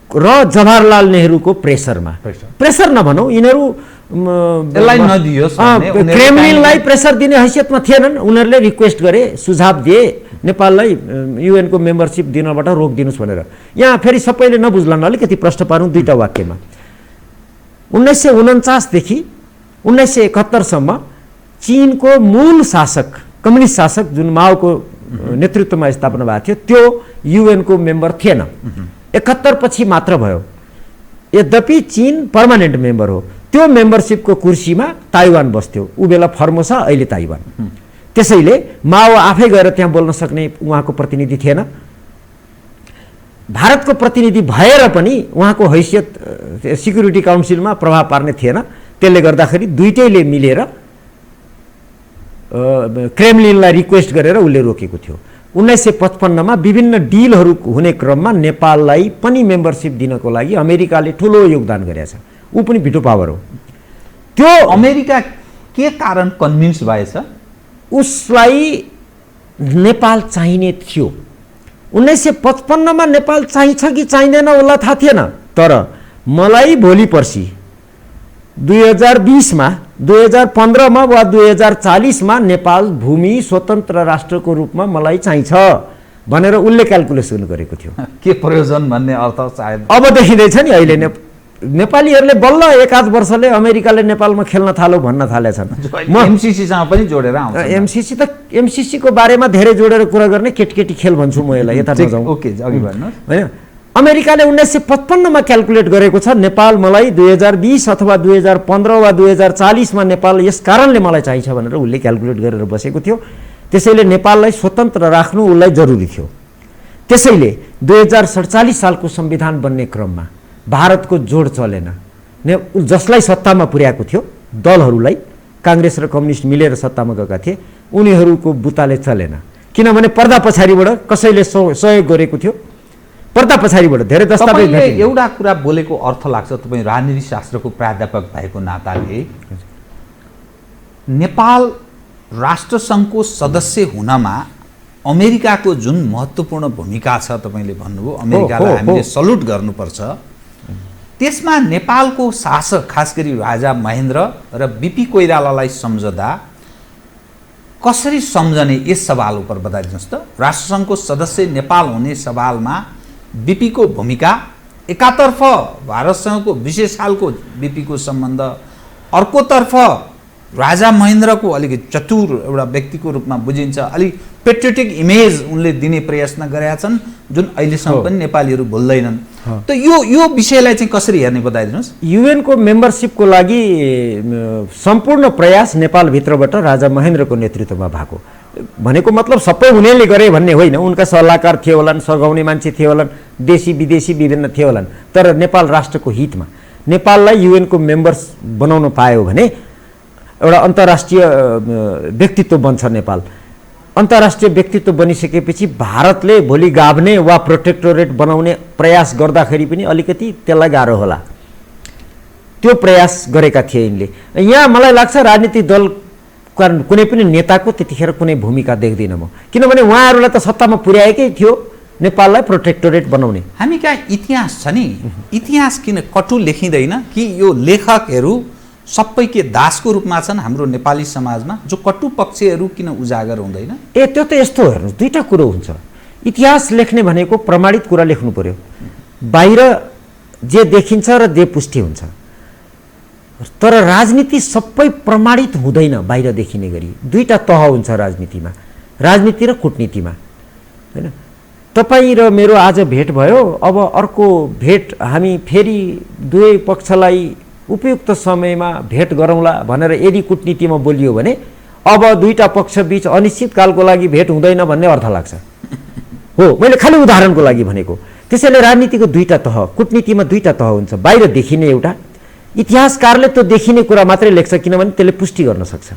र जवाहरलाल नेहरूको प्रेसरमा, प्रेसर नभनौँ, यिनीहरू क्रेमलिनलाई प्रेसर दिने हैसियतमा थिएनन्। उनीहरूले रिक्वेस्ट गरे, सुझाव दिए नेपाललाई युएनको मेम्बरसिप दिनबाट रोकिदिनुहोस् भनेर। यहाँ फेरि सबैले नबुझ्लान्, अलिकति प्रश्न पारौँ दुईवटा वाक्यमा। 1949 देखि 1971 सम्म चीनको मूल शासक, कम्युनिस्ट शासक जुन माओको नेतृत्वमा स्थापना भएको थियो, त्यो युएनको मेम्बर थिएन। 71 पछि मात्र भयो। यद्यपि चीन पर्मानेन्ट मेम्बर हो। त्यो मेम्बरसिपको कुर्सीमा ताइवान बस्थ्यो। ऊ बेला फर्मोसा, अहिले ताइवान। त्यसैले माओ आफै गएर त्यहाँ बोल्न सक्ने उहाँको प्रतिनिधि थिएन। भारतको प्रतिनिधि भएर पनि उहाँको हैसियत सिक्युरिटी काउन्सिलमा प्रभाव पार्ने थिएन। त्यसले गर्दाखेरि दुईटैले मिलेर क्रेमलिनलाई रिक्वेस्ट गरेर उसले रोकेको थियो। 1955 मा विभिन्न डिलहरू हुने क्रममा नेपाललाई पनि मेम्बरसिप दिनको लागि अमेरिकाले ठुलो योगदान गरेछ। ऊ पनि भिटो पावर हो। त्यो अमेरिका के कारण कन्भिन्स भएछ? उसलाई नेपाल चाहिने थियो। 1955 मा नेपाल चाहिन्छ कि चाहिँदैन उसलाई थाहा थिएन। तर मलाई भोलि पर्सि 2020 मा, 2015 मा वा 2040 मा नेपाल भूमि स्वतन्त्र राष्ट्रको रूपमा मलाई चाहिन्छ भनेर उसले क्याल्कुलेसन गरेको थियो। के प्रयोजन भन्ने अर्थ सायद अब देखिँदैछ नि। अहिले नेपालीहरूले बल्ल एकाध वर्षले अमेरिकाले नेपालमा खेल्न थालो भन्न थालेछन्। एमसीसीसँग पनि जोडेर आउँछ। एमसीसी को बारेमा धेरै जोडेर कुरा गर्ने केटी खेल भन्छु म यसलाई। यता नजाउँ। ओके, अघि भन्नुहोस्। हैन, अमेरिकाले 1955 मा क्याल्कुलेट गरेको छ नेपाल मलाई 2020 अथवा 2015 वा 2040 मा नेपाल यस कारणले मलाई चाहिन्छ भनेर उसले क्याल्कुलेट गरेर बसेको थियो। त्यसैले नेपाललाई स्वतन्त्र राख्नु उसलाई जरुरी थियो। त्यसैले 2047 सालको संविधान बन्ने क्रममा भारतको जोड चलेन। जसलाई सत्तामा पुर्याएको थियो, दलहरूलाई, कांग्रेस र कम्युनिस्ट मिलेर सत्तामा गएका थिए, उनीहरूको बुताले चलेन। किनभने पर्दा पछाडिबाट कसैले सहयोग गरेको थियो। पर्दा पछाडिबाट धेरै दस्तावेज भेटे। एउटा कुरा बोलेको अर्थ लाग्छ, तपाईँ राजनीति शास्त्रको प्राध्यापक भएको नाताले नेपाल राष्ट्रसङ्घको सदस्य हुनमा अमेरिकाको जुन महत्त्वपूर्ण भूमिका छ, तपाईँले भन्नुभयो अमेरिकालाई हामीले सल्युट गर्नुपर्छ। त्यसमा नेपालको शासक, खास गरी राजा महेन्द्र र बीपी कोइरालालाई सम्झदा कसरी सम्झने, यस सवाल उपर बताइदिनुहोस् त। राष्ट्रसङ्घको सदस्य नेपाल हुने सवालमा बीपी को भूमिका, एकातर्फ भारतसँगको विशेष खालको बीपी को सम्बन्ध, अर्कोतर्फ राजा महेन्द्रको अलिकति चतुर एउटा व्यक्तिको रूपमा बुझिन्छ, अलिक पेट्रियोटिक इमेज उनले दिने प्रयत्न गरेका छन् जुन अहिलेसम्म पनि नेपालीहरू भुल्दैनन्। त यो विषयलाई चाहिँ कसरी हेर्ने बताइदिनुहोस्। युएन को मेम्बरसिपको लागि सम्पूर्ण प्रयास नेपालभित्रबाट राजा महेन्द्रको नेतृत्वमा भएको। भनेको मतलब सबै उनीहरूले गरे भन्ने होइन। उनका सल्लाहकार थिए होलान्, सघाउने मान्छे थिए होलान्, देशी विदेशी विभिन्न थिए होलान्। तर नेपाल राष्ट्रको हितमा नेपाललाई युएन को मेम्बर्स बनाउन पायो भने एउटा अन्तर्राष्ट्रिय व्यक्तित्व बन्छ नेपाल। अन्तर्राष्ट्रिय व्यक्तित्व बनिसकेपछि भारतले भोलि गाभ्ने वा प्रोटेक्टोरेट बनाउने प्रयास गर्दाखेरि पनि अलिकति त्यसलाई गाह्रो होला। त्यो प्रयास गरेका थिए यिनले। यहाँ मलाई लाग्छ राजनीतिक दल कुनै पनि नेताको त्यतिखेर कुनै भूमिका देख्दिनँ म। किनभने उहाँहरूलाई त सत्तामा पुर्याएकै थियो नेपाललाई प्रोटेक्टोरेट बनाउने। हामी कहाँ इतिहास छ नि, इतिहास किन कटु लेखिँदैन कि यो लेखकहरू सबै के दासको रूपमा छन् हाम्रो नेपाली समाजमा, जो कटु पक्षहरू किन उजागर हुँदैन? त्यो त यस्तो हेर्नुहोस्, दुईटा कुरो हुन्छ। इतिहास लेख्ने भनेको प्रमाणित कुरा लेख्नु पर्यो। बाहिर जे देखिन्छ र जे पुष्टि हुन्छ। तर राजनीति सबै प्रमाणित हुँदैन बाहिर देखिने गरी। दुईटा तह हुन्छ राजनीतिमा, राजनीति र कूटनीतिमा, हैन? तपाईँ र मेरो आज भेट भयो, अब अर्को भेट हामी फेरि दुवै पक्षलाई उपयुक्त समयमा भेट गरौँला भनेर यदि कूटनीतिमा बोलियो भने अब दुईटा पक्ष बीच अनिश्चितकालको लागि भेट हुँदैन भन्ने अर्थ लाग्छ। हो, मैले खालि उदाहरणको लागि भनेको। त्यसैले राजनीतिको दुईटा तह, कूटनीतिमा दुईटा तह हुन्छ। बाहिर देखिने एउटा, इतिहासकारले त्यो देखिने कुरा मात्रै लेख्छ किनभने त्यसले पुष्टि गर्न सक्छ।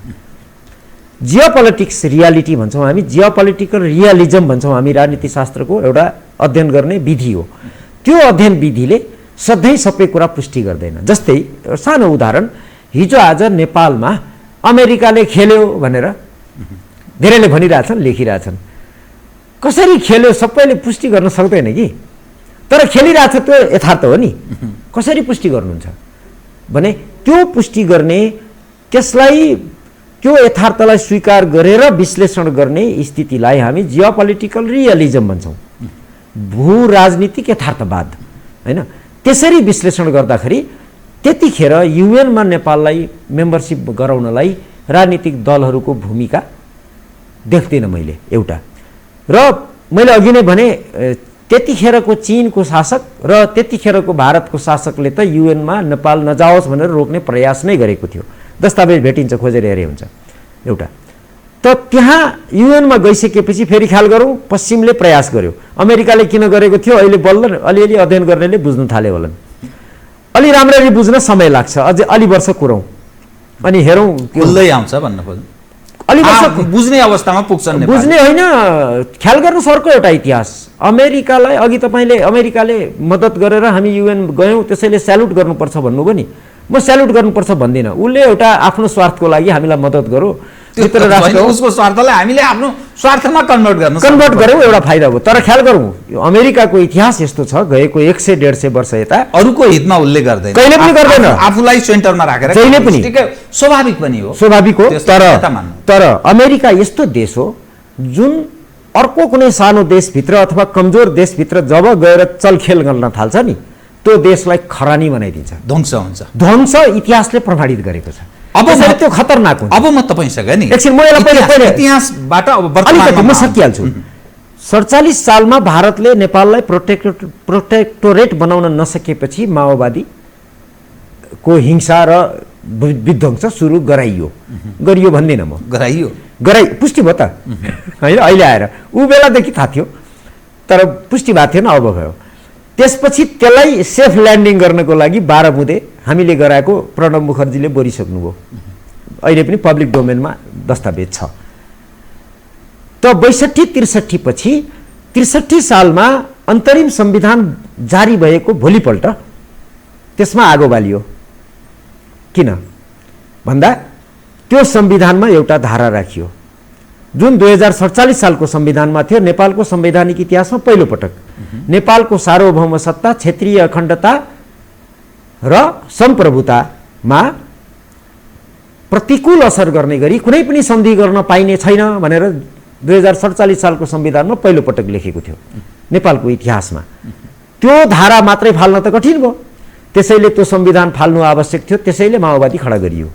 जियोपोलिटिक्स रियालिटी भन्छौँ हामी, जियोपोलिटिकल रियलिजम भन्छौँ हामी राजनीति शास्त्रको एउटा अध्ययन गर्ने विधि हो। त्यो अध्ययन विधिले सधैँ सबै कुरा पुष्टि गर्दैन। जस्तै सानो उदाहरण, हिजो आज नेपालमा अमेरिकाले खेल्यो भनेर धेरैले भनिरहेछन्, लेखिरहेछन्। कसरी खेल्यो सबैले पुष्टि गर्न सक्दैन कि, तर खेलिरहेछ त्यो यथार्थ हो नि। कसरी पुष्टि गर्नुहुन्छ भने त्यो पुष्टि गर्ने, त्यसलाई त्यो यथार्थलाई स्वीकार गरेर विश्लेषण गर्ने स्थितिलाई हामी जियोपोलिटिकल रियलिजम भन्छौँ, भू राजनीतिक यथार्थवाद हैन। त्यसरी विश्लेषण गर्दाखेरि त्यतिखेर युएनमा नेपाललाई मेम्बरसिप गराउनलाई राजनीतिक दलहरूको भूमिका देख्दिनँ मैले एउटा। र मैले अघि नै भने त्यतिखेरको चीनको शासक र त्यतिखेरको भारतको शासकले त युएनमा नेपाल नजाओस् भनेर रोक्ने प्रयास नै गरेको थियो। दस्तावेज भेटिन्छ, खोजेर हेरे हुन्छ एउटा। त त्यहाँ युएनमा गइसकेपछि फेरि ख्याल गरौँ, पश्चिमले प्रयास गर्यो। अमेरिकाले किन गरेको थियो अहिले बल्ल अलिअलि अध्ययन गर्नेले बुझ्नु थाल्यो होलान्। अलि राम्ररी बुझ्न समय लाग्छ, अझै अलि वर्ष कुरौँ अनि हेरौँ खुल्दै आउँछ भन्न खोज्नु। अलि वर्ष बुझ्ने अवस्थामा पुग्छन्। बुझ्ने होइन, ख्याल गर्नु सर्को एउटा इतिहास। अमेरिकालाई अघि तपाईँले अमेरिकाले मद्दत गरेर हामी युएन गयौँ त्यसैले स्यालुट गर्नुपर्छ भन्नुभयो नि, म स्यालुट गर्नुपर्छ भन्दिनँ। उसले एउटा आफ्नो स्वार्थको लागि हामीलाई मद्दत गरौँ, भित्र राष्ट्र उसको स्वार्थलाई हामीले आफ्नो स्वार्थमा कन्भर्ट गरौँ, एउटा फाइदा हो। तर ख्याल गरौँ, अमेरिकाको इतिहास यस्तो छ, गएको 100-150 वर्ष यता अरूको हितमा उसले गर्दैन, कहिले पनि गर्दैन, आफूलाई सेन्टरमा राखेर जहिले पनि। स्वाभाविक पनि हो, स्वाभाविक हो। तर अमेरिका यस्तो देश हो जुन अर्को कुनै सानो देशभित्र अथवा कमजोर देशभित्र जब गएर चलखेल गर्न थाल्छ नि, त्यो देशलाई खरानी बनाइदिन्छ, ध्वंस हुन्छ। ध्वंस इतिहासले प्रमाणित गरेको छ। अब त्यो खतरनाक हुन्छ। अब म तपाईँसँग नि एकछिन म यसलाई पहिले इतिहासबाट अब अलिकति म सकिहाल्छु। 47 सालमा भारतले नेपाललाई प्रोटेक्टोरेट बनाउन नसकेपछि माओवादीको हिंसा र विध्वंस सुरु गरियो भन्दिनँ म, पुष्टि भयो त होइन, अहिले आएर ऊ बेलादेखि थाहा थियो तर पुष्टि भएको थिएन, अब भयो। त्यसपछि त्यसलाई सेफ ल्यान्डिङ गर्नको लागि 12 बुँदे हामीले गराएको प्रणब मुखर्जीले बोलिसक्नुभयो, अहिले पनि पब्लिक डोमेनमा दस्तावेज छ। त 62-63 पछि 63 सालमा अन्तरिम संविधान जारी भएको भोलिपल्ट त्यसमा आगो बालियो। किन भन्दा त्यो संविधानमा एउटा धारा राखियो जुन 2047 सालको संविधानमा थियो। नेपालको संवैधानिक इतिहासमा पहिलो पटक नेपालको सार्वभौम सत्ता, क्षेत्रीय अखण्डता र सम्प्रभुतामा प्रतिकूल असर गर्ने गरी कुनै पनि सन्धि गर्न पाइने छैन भनेर 2047 सालको संविधानमा पहिलो पटक लेखेको थियो नेपालको इतिहासमा। त्यो धारा मात्रै फाल्न त कठिन भयो, त्यसैले त्यो संविधान फाल्नु आवश्यक थियो, त्यसैले माओवादी खडा गरियो।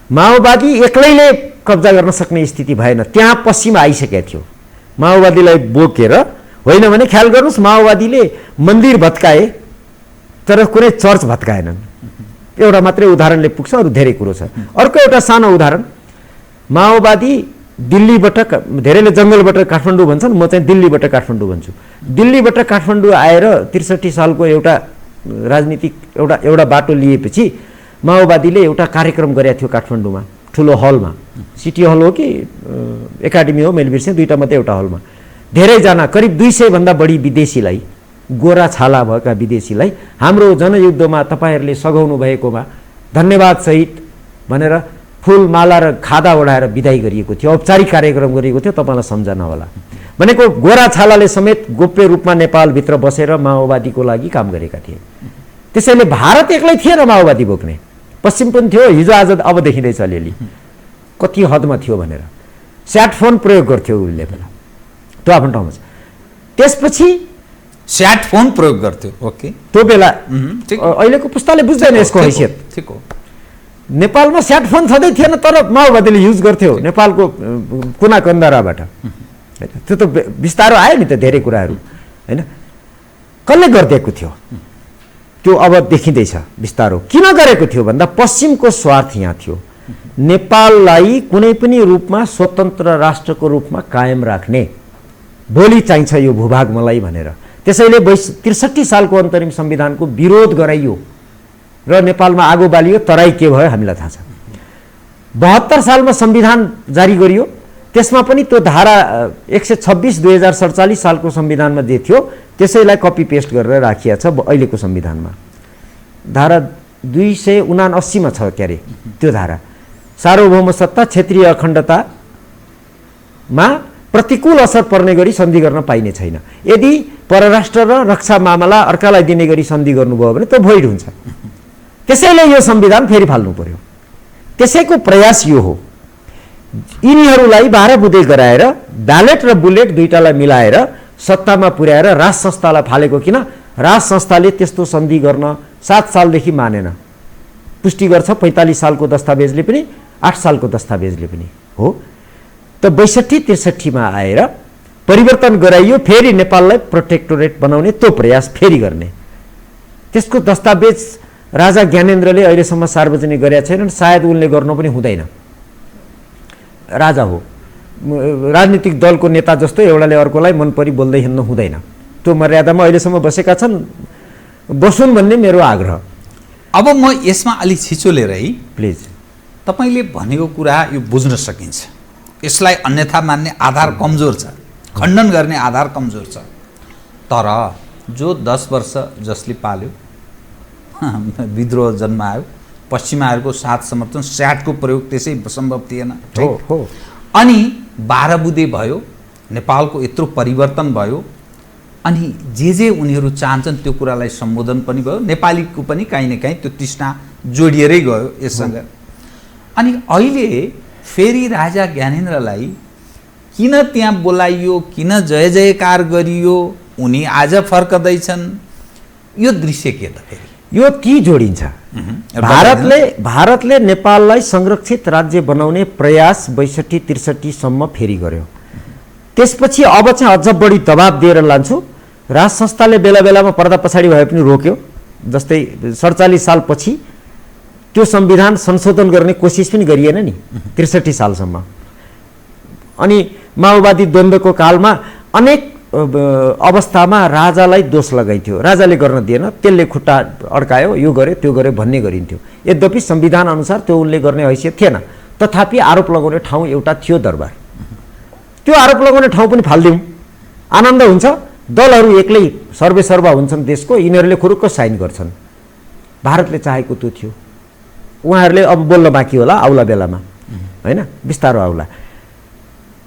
माओवादी एक्लैले कब्जा गर्न सक्ने स्थिति भएन, त्यहाँ पश्चिम आइसकेको थियो। माओवादीलाई बोकेर होइन भने ख्याल गर्नुहोस्, माओवादीले मन्दिर भत्काए तर कुनै चर्च भत्काएनन्। एउटा मात्रै उदाहरणले पुग्छ, अरू धेरै कुरो छ। अर्को एउटा सानो उदाहरण, माओवादी दिल्लीबाट, धेरैले जङ्गलबाट काठमाडौँ भन्छन्, म चाहिँ दिल्लीबाट काठमाडौँ भन्छु। दिल्लीबाट काठमाडौँ आएर 63 सालको एउटा राजनीतिक एउटा बाटो लिएपछि माओवादीले एउटा कार्यक्रम गरेको थियो काठमाडौँमा, ठुलो हलमा, सिटी हल हो कि एकाडेमी हो मैले बिर्सेँ, दुईवटा मात्रै एउटा हलमा। धेरैजना करिब 200 भन्दा बढी विदेशीलाई, गोरा छाला भएका विदेशीलाई हाम्रो जनयुद्धमा तपाईँहरूले सघाउनु भएकोमा धन्यवाद सहित भनेर फुल माला र खादा ओढाएर विदाई गरिएको थियो, औपचारिक कार्यक्रम गरिएको थियो। तपाईँलाई सम्झना होला भनेको गोरा छालाले समेत गोप्य रूपमा नेपालभित्र बसेर माओवादीको लागि काम गरेका थिए। त्यसैले भारत एक्लै थिएन माओवादी बोक्ने, पश्चिम पनि थियो। हिजो आज अब देखिँदैछ अलिअलि कति हदमा थियो भनेर स्याट फोन प्रयोग गर्थ्यो उसले बेला, त्यो आफ्नो ठाउँमा छ। त्यसपछि स्याट फोन प्रयोग गर्थ्यो, ओके, त्यो बेला। अहिलेको पुस्ताले बुझ्दैन यसको हैसियत। ठिक हो, नेपालमा स्याट फोन छँदै थिएन तर माओवादीले युज गर्थ्यो नेपालको कुना कन्दराबाट। त्यो त बिस्तारो आयो नि त धेरै कुराहरू होइन, कसले गरिदिएको थियो त्यो अब देखिँदैछ बिस्तारो। किन गरेको थियो भन्दा पश्चिमको स्वार्थ यहाँ थियो, नेपाललाई कुनै पनि रूपमा स्वतन्त्र राष्ट्रको रूपमा कायम राख्ने, भोलि चाहिन्छ यो भूभाग मलाई भनेर। त्यसैले 63 सालको अन्तरिम संविधानको विरोध गराइयो र नेपालमा आगो बालियो। तराई के भयो हामीलाई थाहा छ। 72 सालमा संविधान जारी गरियो, त्यसमा पनि त्यो धारा 126 2047 सालको संविधानमा जे थियो त्यसैलाई कपी पेस्ट गरेर राखिया छ अहिलेको संविधानमा। धारा 279 मा छ के अरे त्यो धारा, सार्वभौम सत्ता क्षेत्रीय अखण्डतामा प्रतिकूल असर पर्ने गरी सन्धि गर्न पाइने छैन। यदि परराष्ट्र र रक्षा मामला अर्कालाई दिने गरी सन्धि गर्नुभयो भने त्यो भोइड हुन्छ। त्यसैले यो संविधान फेरि फाल्नु पर्यो। त्यसैको प्रयास यो हो, यिनीहरूलाई 12 बुँदे गराएर ब्यालेट र बुलेट दुईटालाई मिलाएर सत्तामा पुर्याएर राज संस्थालाई फालेको। किन राज संस्थाले त्यस्तो सन्धि गर्न 7 सालदेखि मानेन, पुष्टि गर्छ 45 सालको दस्तावेजले पनि 8 सालको दस्तावेजले पनि हो। त 62-63 मा आएर परिवर्तन गराइयो, फेरि नेपाललाई प्रोटेक्टोरेट बनाउने त्यो प्रयास फेरि गर्ने। त्यसको दस्तावेज राजा ज्ञानेन्द्रले अहिलेसम्म सार्वजनिक गरेका छैनन्, सायद उनले गर्नु पनि हुँदैन। राजा हो, राजनीतिक दलको नेता जस्तो एउटाले अर्कोलाई मन परी बोल्दै हिँड्नु हुँदैन। त्यो मर्यादामा अहिलेसम्म बसेका छन्, बसुन् भन्ने मेरो आग्रह। अब म यसमा अलि छिचो लिएर है प्लिज, तपाईले भनेको कुरा यो बुझ्न सकिन्छ। यसलाई अन्यथा मान्ने आधार कमजोर छ, खण्डन गर्ने आधार कमजोर छ। तर जो 10 वर्ष जसले पाल्यो, विद्रोह जन्मायो, पश्चिमाहरूको साथ समर्थन, स्याटको प्रयोग त्यसै सम्भव थिएन हो। अनि 12 बुँदे भयो, नेपालको यत्रो परिवर्तन भयो, अनि जे उनीहरू चाहन्छन् त्यो कुरालाई सम्बोधन पनि भयो। नेपालीको पनि काहीँ न काहीँ त्यो तृष्णा जोडिएरै गयो यससँग। अनि अहिले फेरि राजा ज्ञानेन्द्रलाई किन त्यहाँ बोलाइयो, किन जय जयकार गरियो, उनी आज फर्कदैछन्, यो दृश्य के त फेरि यो की जोडिन्छ? भारतले नेपाललाई संरक्षित राज्य बनाउने प्रयास 62-63 सम्म फेरि गर्यो। त्यसपछि अब चाहिँ अझ बढी दबाब दिएर लान्छु। राज संस्थाले बेला बेलामा पर्दा पछाडि भए पनि रोक्यो। जस्तै 47 सालपछि त्यो संविधान संशोधन गर्ने कोसिस पनि गरिएन नि 63 सालसम्म। अनि माओवादी द्वन्द्वको कालमा अनेक अवस्थामा राजालाई दोष लगाइन्थ्यो, राजाले गर्न दिएन, त्यसले खुट्टा अड्कायो, यो गर्यो त्यो गर्यो भन्ने गरिन्थ्यो। यद्यपि संविधान अनुसार त्यो उनले गर्ने हैसियत थिएन, तथापि आरोप लगाउने ठाउँ एउटा थियो दरबार। त्यो आरोप लगाउने ठाउँ पनि फाल्दिउँ, आनन्द हुन्छ। दलहरू एक्लै सर्वेसर्वा हुन्छन् देशको, यिनीहरूले खुरुक्क साइन गर्छन्। भारतले चाहेको त्यो थियो। उहाँहरूले अब बोल्न बाँकी होला आउला बेलामा, होइन, बिस्तारो आउला।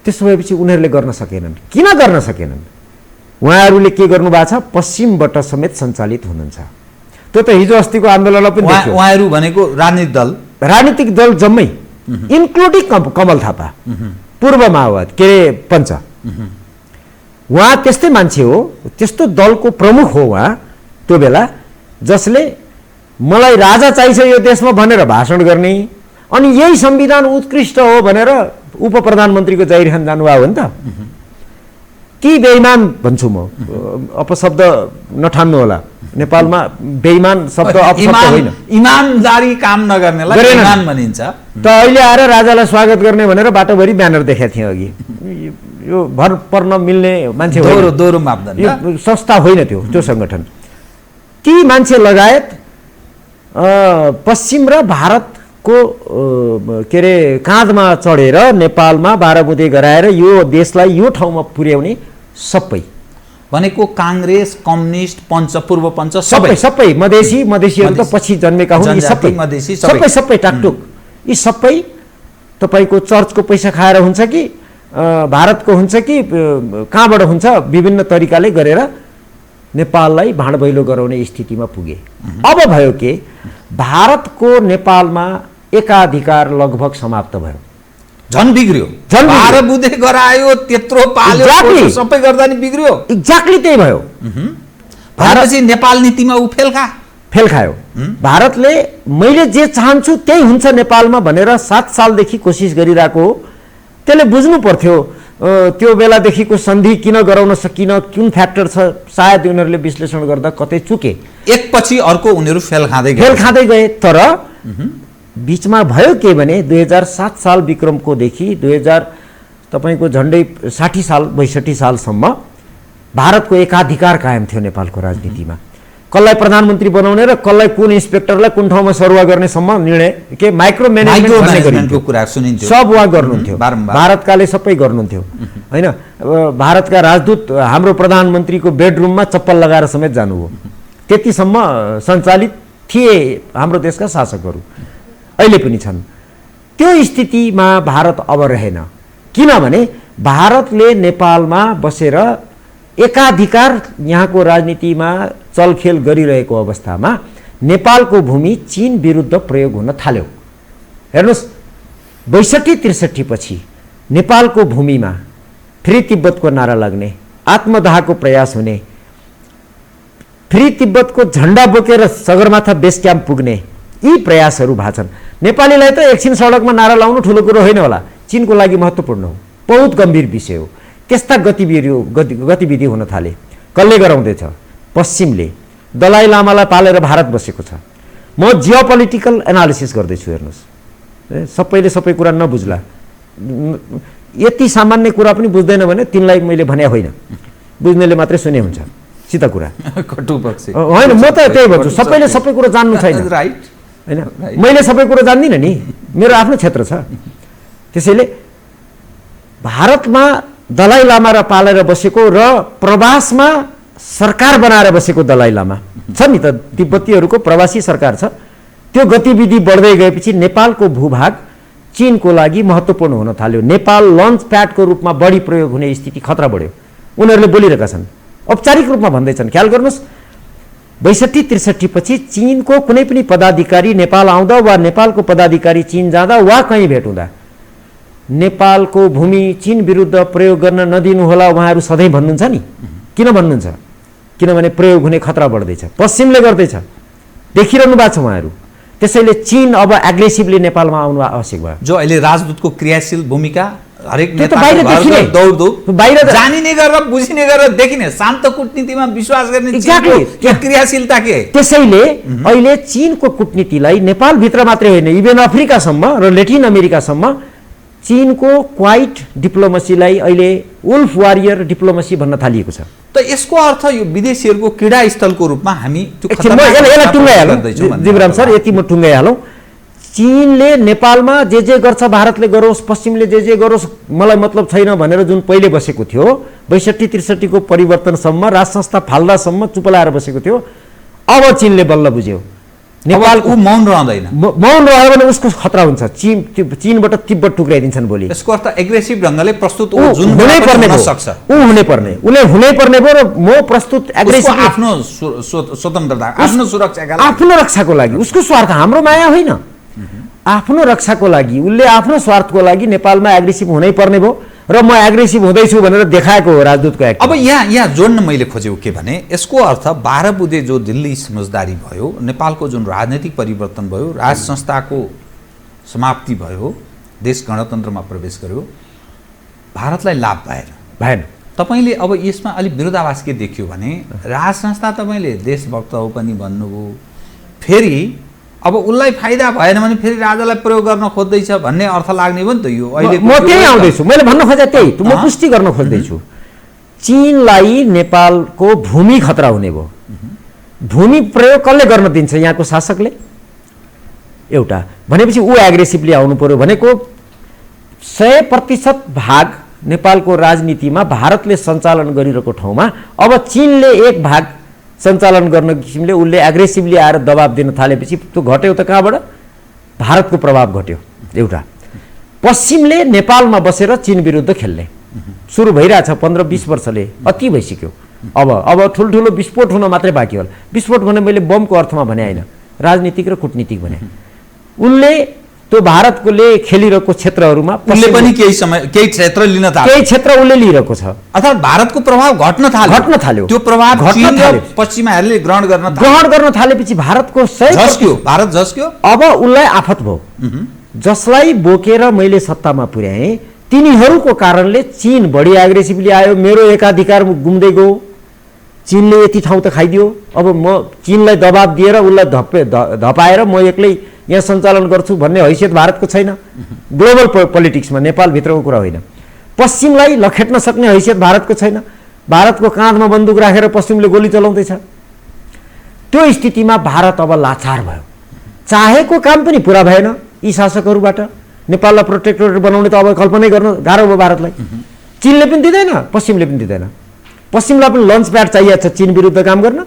त्यसो भएपछि उनीहरूले गर्न सकेनन्। किन गर्न सकेनन्? उहाँहरूले के गर्नुभएको छ, पश्चिमबाट समेत सञ्चालित हुनुहुन्छ। त्यो त हिजो अस्तिको आन्दोलनलाई पनि देखियो। उहाँहरू भनेको राजनीतिक दल जम्मै, इन्क्लुडिङ कमल थापा, पूर्व माओवाद के अरे पञ्च, उहाँ त्यस्तै मान्छे हो, त्यस्तो दलको प्रमुख हो उहाँ त्यो बेला, जसले मलाई राजा चाहिन्छ यो देशमा भनेर भाषण गर्ने, अनि यही संविधान उत्कृष्ट हो भनेर उप प्रधानमन्त्रीको जाहिर खान जानुभयो हो नि त। कि बेइमान भन्छु म, अपशब्द नठान्नु होला, नेपालमा बेइमान शब्द अपशब्द होइन, इमानदारी काम नगर्नेलाई बेइमान भनिन्छ। त अहिले आएर राजालाई स्वागत गर्ने भनेर बाटोभरि ब्यानर देखाएको थिएँ अघि। यो भर पर्न मिल्ने मान्छे होइन, दोहोरो मापदण्ड, यो संस्था होइन त्यो संगठन। ती मान्छे लगायत पश्चिम र भारतको के अरे काँधमा चढेर नेपालमा 12 बुँदे गराएर यो देशलाई यो ठाउँमा पुर्याउने सबै भनेको काङ्ग्रेस, कम्युनिस्ट, पञ्च, पूर्व पञ्च, सबै मधेसीहरू त पछि जन्मेका हुन्, सबै टाकटुक, यी सबै तपाईँको चर्चको पैसा खाएर हुन्छ कि भारतको हुन्छ कि कहाँबाट हुन्छ, विभिन्न तरिकाले गरेर नेपाललाई भाँडभैलो गराउने स्थितिमा पुगे। अब भयो के, भारतको नेपालमा एकाधिकार लगभग समाप्त भयो, झन् बिग्रियो। 12 बुँदे गरायो, त्यत्रो पाल्यो, सबै गर्दा नि बिग्रियो। एक्ज्याक्टली त्यही भयो। भारतपछि नेपाल नीतिमा ऊ फेल खायो। भारतले मैले जे चाहन्छु त्यही हुन्छ नेपालमा भनेर 7 सालदेखि कोसिस गरिरहेको हो। त्यसले बुझ्नु पर्थ्यो त्यो बेलादेखिको सन्धि किन गराउन सकिन, कुन फ्याक्टर छ, सायद उनीहरूले विश्लेषण गर्दा कतै चुके। एकपछि अर्को उनीहरू फेल खाँदै गए। तर बिचमा भयो के भने 2007 साल विक्रमकोदेखि 2000 तपाईँको झन्डै 60 साल 62 सालसम्म भारतको एकाधिकार कायम थियो नेपालको राजनीतिमा। कसलाई प्रधानमन्त्री बनाउने र कसलाई कुन इन्सपेक्टरलाई कुन ठाउँमा सरुवा गर्नेसम्म निर्णय के माइक्रो म्यानेजमेन्टको कुरा सुनिन्थ्यो, सब उहाँ गर्नुहुन्थ्यो, भारतकाले सबै गर्नुहुन्थ्यो होइन। भारतका राजदूत हाम्रो प्रधानमन्त्रीको बेडरुममा चप्पल लगाएर समेत जानुभयो, त्यतिसम्म सञ्चालित थिए हाम्रो देशका शासकहरू, अहिले पनि छन्। त्यो स्थितिमा भारत अब रहेन, किनभने भारतले नेपालमा बसेर एकाधिकार यहाँको राजनीतिमा चलखेल गरिरहेको अवस्थामा नेपालको भूमि चीन विरुद्ध प्रयोग हुन थाल्यो। हेर्नुहोस् 62-63 पछि नेपालको भूमिमा फ्री तिब्बतको नारा लाग्ने, आत्मदाहको प्रयास हुने, फ्री तिब्बतको झन्डा बोकेर सगरमाथा बेस क्याम्प पुग्ने यी प्रयासहरू भएछन्। नेपालीलाई त एकछिन सडकमा नारा लाउनु ठुलो कुरो होइन होला, चीनको लागि महत्त्वपूर्ण हो, बहुत गम्भीर विषय हो। त्यस्ता गतिविधि हुन थाले। कसले गराउँदैछ? पश्चिमले दलाई लामालाई पालेर भारत बसेको छ। म जियोपोलिटिकल एनालिसिस गर्दैछु, हेर्नुहोस्, सबैले सबै कुरा नबुझ्ला, यति सामान्य कुरा पनि बुझ्दैन भने तिनलाई मैले भने होइन, बुझ्नेले मात्रै सुने हुन्छ सिधा कुरा होइन। म त त्यही भन्छु, सबैले सबै कुरा जान्नु छैन होइन, मैले सबै कुरा जान्दिनँ नि, मेरो आफ्नो क्षेत्र छ। त्यसैले भारतमा दलाई लामा र पालेर बसेको र प्रवासमा सरकार बनाएर बसेको दलाई लामा छ नि त, तिब्बतीहरूको प्रवासी सरकार छ। त्यो गतिविधि बढ्दै गएपछि नेपालको भूभाग चीनको लागि महत्त्वपूर्ण हुन थाल्यो। नेपाल लन्च प्याडको रूपमा बढी प्रयोग हुने स्थिति खतरा बढ्यो। उनीहरूले बोलिरहेका छन्, औपचारिक रूपमा भन्दैछन्। ख्याल गर्नुहोस्, 62-63 पछि चीनको कुनै पनि पदाधिकारी नेपाल आउँदा वा नेपालको पदाधिकारी चीन जाँदा वा कहीँ भेट हुँदा नेपालको भूमि चीन विरुद्ध प्रयोग गर्न नदिनु होला उहाँहरू सधैँ भन्नुहुन्छ नि। किन भन्नुहुन्छ? किनभने प्रयोग हुने खतरा बढ्दैछ, पश्चिमले गर्दैछ, देखिरहनु भएको छ उहाँहरू। त्यसैले चीन अब एग्रेसिभली नेपालमा आउनु आवश्यक भयो। जो अहिले राजदूतको क्रियाशील भूमिका हरेक त्यो त बाहिर देखिने, बाहिर जानिने गरेर बुझिने गरेर देखिने, शान्त कूटनीतिमा विश्वास गर्ने त्यो क्रियाशीलता के। त्यसैले अहिले चीनको कूटनीतिलाई नेपालभित्र मात्रै होइन, इभन अफ्रिकासम्म र लेटिन अमेरिकासम्म चीनको क्वाइट डिप्लोमेसीलाई अहिले वुल्फ वारियर डिप्लोमेसी भन्न थालिएको छ। त यसको अर्थ यो विदेशीहरूको क्रीडा स्थलको रूपमा हामी यसलाई टुङ्गाइहालौँ जीवराम सर, यति म टुङ्गाइहालौँ। चीनले नेपालमा जे गर्छ भारतले गरोस्, पश्चिमले जे गरोस्, मलाई मतलब छैन भनेर जुन पहिले बसेको थियो 62-63 को परिवर्तनसम्म, राज संस्था फाल्दासम्म चुप लाएर बसेको थियो, अब चीनले बल्ल बुझ्यो नेपालको मौन रहँदैन। मौन रह्यो भने उसको खतरा हुन्छ, चीनबाट तिब्बत टुक्राइदिन्छन् भोलि। यसको अर्थ एग्रेसिभ ढङ्गले प्रस्तुत हुनै पर्ने उसले हुनै पर्ने भयो र म प्रस्तुत एग्रेसिभ आफ्नो स्वतन्त्रता, आफ्नो सुरक्षाका लागि, आफ्नो रक्षाको लागि, उसको स्वार्थ, हाम्रो माया होइन, आफ्नो रक्षाको लागि उसले आफ्नो स्वार्थको लागि नेपालमा एग्रेसिभ हुनै पर्ने भयो र म एग्रेसिभ हुँदैछु भनेर देखाएको हो राजदूतको एक्ट। अब यहाँ जोड्न मैले खोजेको के भने यसको अर्थ 12 बुँदे जो दिल्ली समझदारी भयो, नेपालको जुन राजनैतिक परिवर्तन भयो, राज संस्थाको समाप्ति भयो, देश गणतन्त्रमा प्रवेश गर्यो, भारतलाई लाभ भएन। तपाईले अब यसमा अलि विरोधाभास के देखियो भने राज संस्था तपाईले देशभक्त हो पनि भन्नुभयो, फेरि अब उसलाई फाइदा भएन भने फेरि राजालाई प्रयोग गर्न खोज्दैछ भन्ने अर्थ लाग्ने हो नि त। यो अहिले म त्यही आउँदैछु, मैले भन्न खोजे त्यही, म पुष्टि गर्न खोज्दैछु। चीनलाई नेपालको भूमि खतरा हुने भयो। भूमि प्रयोग कसले गर्न दिन्छ? यहाँको शासकले। एउटा भनेपछि ऊ एग्रेसिभली आउनु पर्यो भनेको 100% भाग नेपालको राजनीतिमा भारतले सञ्चालन गरिरहेको ठाउँमा अब चीनले एक भाग सञ्चालन गर्न किसिमले उसले एग्रेसिभली आएर दबाब दिन थालेपछि त्यो घट्यो त कहाँबाट? भारतको प्रभाव घट्यो। एउटा पश्चिमले नेपालमा बसेर चीन विरुद्ध खेल्ने सुरु भइरहेछ 15-20 वर्षले, अति भइसक्यो। अब ठुल्ठुलो विस्फोट हुन मात्रै बाँकी होला। विस्फोट भने मैले बमको अर्थमा भने होइन, राजनीतिक र कूटनीतिक भने। उनले त्यो भारतले खेलिरहेको क्षेत्रहरूमा उसले पनि केही क्षेत्र लिन थाल्यो, केही क्षेत्र उसले लिइरहेको छ, अर्थात् भारतको प्रभाव घट्न थाल्यो। त्यो प्रभाव पश्चिमाहरूले ग्रहण गर्न थालेपछि भारतको भारत झस्क्यो। अब उसलाई आफत भयो। जसलाई बोकेर मैले सत्तामा पुर्याएँ तिनीहरूको कारणले चीन बढी एग्रेसिभली आयो, मेरो एकाधिकार गुम्दै गयो, चीनले यति ठाउँ त खाइदियो। अब म चीनलाई दबाब दिएर उसलाई धपाएर म एक्लै यहाँ सञ्चालन गर्छु भन्ने हैसियत भारतको छैन। ग्लोबल पोलिटिक्समा नेपालभित्रको कुरा होइन। पश्चिमलाई लखेट्न सक्ने हैसियत भारतको छैन। भारतको काँधमा बन्दुक राखेर पश्चिमले गोली चलाउँदैछ। त्यो स्थितिमा भारत अब लाचार भयो। चाहेको काम पनि पुरा भएन यी शासकहरूबाट। नेपाललाई प्रोटेक्टोरेट बनाउने त अब कल्पनै गर्न गाह्रो भयो भारतलाई। चीनले पनि दिँदैन, पश्चिमले पनि दिँदैन। पश्चिमलाई पनि लन्च प्याड चाहिएको छ चीन विरुद्ध काम गर्न।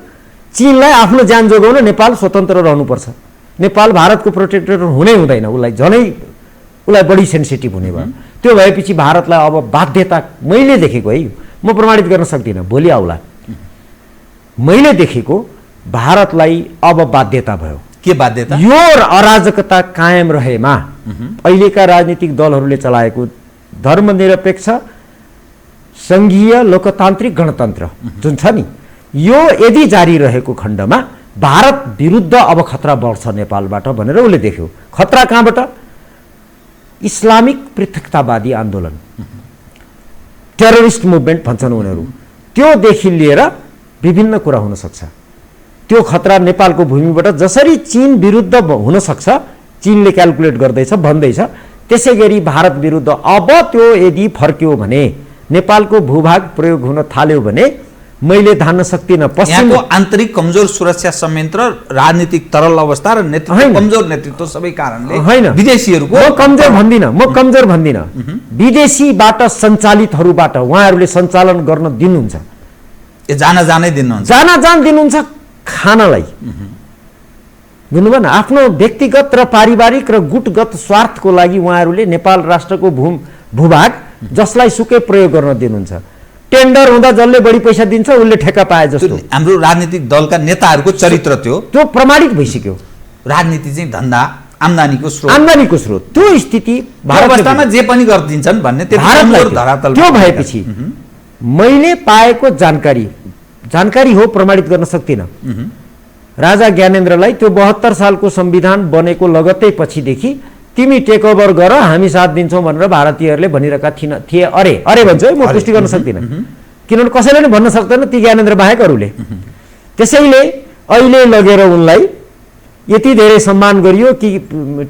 चीनलाई आफ्नो ज्यान जोगाउन नेपाल स्वतन्त्र रहनुपर्छ। नेपाल भारतको प्रोटेक्टोरेट हुनै हुँदैन, उसलाई बढी सेन्सिटिभ हुने भयो। त्यो भएपछि भारतलाई अब बाध्यता, मैले देखेको है, म प्रमाणित गर्न सक्दिनँ, भोलि आउला, मैले देखेको भारतलाई अब बाध्यता भयो। के बाध्यता? यो अराजकता कायम रहेमा अहिलेका राजनीतिक दलहरूले चलाएको धर्मनिरपेक्ष सङ्घीय लोकतान्त्रिक गणतन्त्र जुन छ नि, यो यदि जारी रहेको खण्डमा भारत विरुद्ध अब खतरा बढ्छ नेपालबाट भनेर उसले देख्यो। खतरा कहाँबाट? इस्लामिक पृथकतावादी आन्दोलन, टेररिस्ट मुभमेन्ट भन्छन् उनीहरू, त्योदेखि लिएर विभिन्न कुरा हुन सक्छ। त्यो खतरा नेपालको भूमिबाट जसरी चीन विरुद्ध हुन सक्छ, चीनले क्याल्कुलेट गर्दैछ, भन्दैछ, त्यसै गरी भारत विरुद्ध अब त्यो यदि फर्क्यो भने, नेपालको भूभाग प्रयोग हुन थाल्यो भने मैले धान्न सक्दिनँ। पश्चिमको आन्तरिक कमजोर सुरक्षा संयन्त्र, राजनीतिक तरल अवस्था र नेतृत्व, कमजोर नेतृत्व सबै कारणले होइन, विदेशीहरूको म कमजोर भन्दिनँ, विदेशीबाट सञ्चालितहरूबाट उहाँहरूले सञ्चालन गर्न दिनुहुन्छ, जानै दिनुहुन्छ, जान दिनुहुन्छ खानलाई, बुझ्नुभयो न? आफ्नो व्यक्तिगत र पारिवारिक र गुटगत स्वार्थको लागि उहाँहरूले नेपाल राष्ट्रको भूभाग जसलाई सुकै प्रयोग गर्न दिनुहुन्छ। टेन्डर हुँदा जसले बढी पैसा दिन्छ उसले ठेक्का पाए जस्तो हाम्रो राजनीतिक दलका नेताहरूको चरित्र त्यो प्रमाणित भइसक्यो। राजनीति चाहिँ धन्दा, आम्दानीको स्रोत, त्यो स्थिति अवस्थामा जे पनि गरिदिन्छन् भन्ने धरातल। त्यो भएपछि मैले पाएको जानकारी हो, प्रमाणित गर्न सक्दिनँ। राजा ज्ञानेन्द्रलाई त्यो 72 सालको संविधान बनेको लगत्तै पछिदेखि तिमी टेक ओभर गर, हामी साथ दिन्छौँ भनेर भारतीयहरूले भनिरहेका थिए। अरे भन्छ है, म पुष्टि गर्न सक्दिनँ, किनभने कसैले पनि भन्न सक्दैन ती ज्ञानेन्द्र बाहेकहरूले। त्यसैले अहिले लगेर उनलाई यति धेरै सम्मान गरियो कि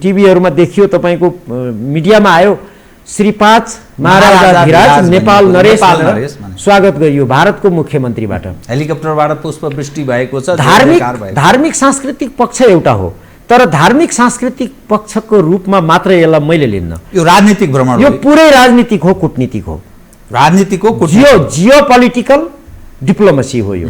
टिभीहरूमा देखियो, तपाईँको मिडियामा आयो, श्री 5 महाराजाधिराज नेपाल नरेश स्वागत गरियो भारतको मुख्यमन्त्रीबाट। हेलिकप्टरबाट पुष्पवृष्टि भएको छ। धार्मिक सांस्कृतिक पक्ष एउटा हो, तर धार्मिक सांस्कृतिक पक्षको रूपमा मात्र यसलाई मैले लिन्न। यो राजनीतिक भ्रमण, यो पुरै राजनीतिक हो, कूटनीतिक हो, जियो पोलिटिकल डिप्लोमेसी हो। यो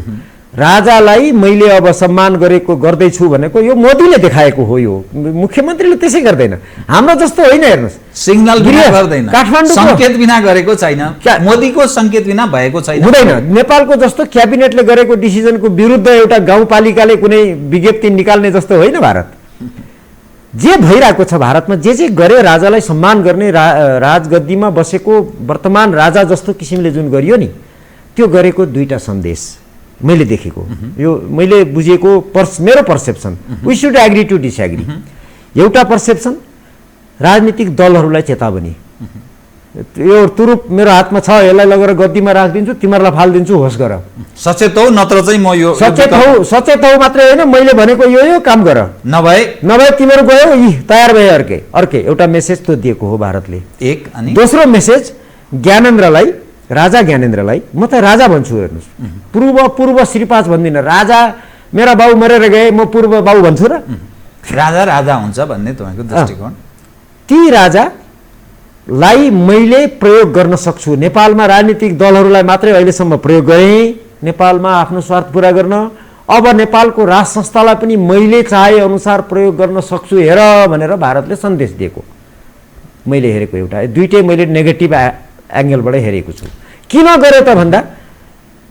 राजालाई मैले अब सम्मान गर्दैछु भनेको यो मोदीले देखाएको हो। यो मुख्यमन्त्रीले त्यसै गर्दैन, हाम्रो जस्तो होइन। हेर्नुहोस्, सिग्नल बिना गर्दैन, काठमाडौँ संकेत बिना गरेको छैन, मोदीको संकेत बिना भएको छैन, हुँदैन। नेपालको जस्तो क्याबिनेटले गरेको डिसिजनको विरुद्ध एउटा गाउँपालिकाले कुनै विज्ञप्ति निकाल्ने जस्तो होइन भारत। जे भइरहेको छ भारतमा, जे गरे राजालाई सम्मान गर्ने, राजगद्दीमा बसेको वर्तमान राजा जस्तो किसिमले जुन गरियो नि, त्यो गरेको दुईटा सन्देश मैले देखेको, यो मैले बुझेको मेरो perception. We should agree to disagree. एउटा पर्सेप्सन राजनीतिक दलहरूलाई चेतावनी, यो तुरुप मेरो हातमा छ, यसलाई लगेर गद्दीमा राखिदिन्छु, तिमीहरूलाई फालिदिन्छु, होस् गर, सचेत हौ, नत्र चाहिँ म यो सचेत हौ मात्रै होइन, मैले भनेको यो काम गर, नभए तिमीहरू गयो, तयार भए अर्के एउटा मेसेज त दिएको हो भारतले। अनि दोस्रो मेसेज ज्ञानेन्द्रलाई, राजा ज्ञानेन्द्रलाई, म त राजा भन्छु, हेर्नुहोस्, पूर्व श्री 5 भन्दिनँ, राजा मेरा बाउ मरेर गए, म पूर्व बाउ भन्छु र? राजा हुन्छ भन्ने तपाईँको दृष्टिकोण। ती राजालाई मैले प्रयोग गर्न सक्छु। नेपालमा राजनीतिक दलहरूलाई मात्रै अहिलेसम्म प्रयोग गरेँ नेपालमा आफ्नो स्वार्थ पुरा गर्न। अब नेपालको राज संस्थालाई पनि मैले चाहे अनुसार प्रयोग गर्न सक्छु हेर भनेर भारतले सन्देश दिएको मैले हेरेको। एउटा दुईटै मैले नेगेटिभ एङ्गलबाट हेरेको छु। किन गरे त भन्दा,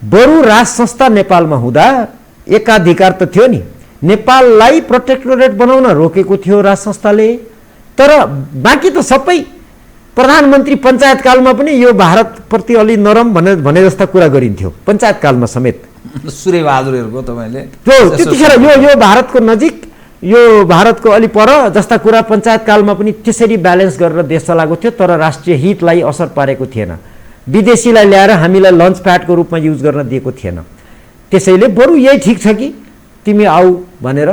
बरु राज संस्था नेपालमा हुँदा एकाधिकार त थियो नि, नेपाललाई प्रोटेक्टोरेट बनाउन रोकेको थियो राज संस्थाले, तर बाँकी त सबै प्रधानमन्त्री पञ्चायत कालमा पनि यो भारतप्रति अलि नरम भने जस्ता कुरा गरिन्थ्यो, पञ्चायत कालमा समेत। सूर्यबहादुरहरूको तपाईले त्यतिखेर यो भारतको नजिक, यो भारतको अलि पर जस्ता कुरा पञ्चायत कालमा पनि त्यसरी ब्यालेन्स गरेर देश चलाएको थियो, तर राष्ट्रिय हितलाई असर पारेको थिएन। विदेशीलाई ल्याएर हामीलाई लन्च प्याडको रूपमा युज गर्न दिएको थिएन। त्यसैले बरु यही ठिक छ कि तिमी आऊ भनेर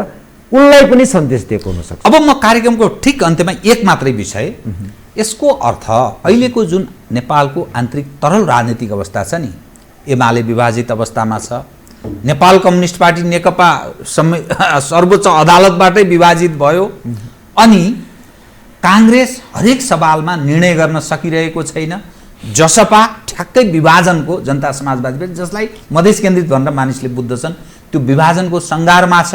उनलाई पनि सन्देश दिएको हुनसक्छ। अब म कार्यक्रमको ठिक अन्त्यमा एक मात्रै विषय, यसको अर्थ अहिलेको जुन नेपालको आन्तरिक तरल राजनीतिक अवस्था छ नि, एमाले विभाजित अवस्थामा छ, नेपाल कम्युनिस्ट पार्टी नेकपा सर्वोच्च अदालतबाटै विभाजित भयो अनि काङ्ग्रेस हरेक सवालमा निर्णय गर्न सकिरहेको छैन। जसपा ठ्याक्कै विभाजनको जनता समाजवादी पार्टी जसलाई मधेस केन्द्रित भनेर मानिसले बुझ्दछन् त्यो विभाजनको सङ्घारमा छ।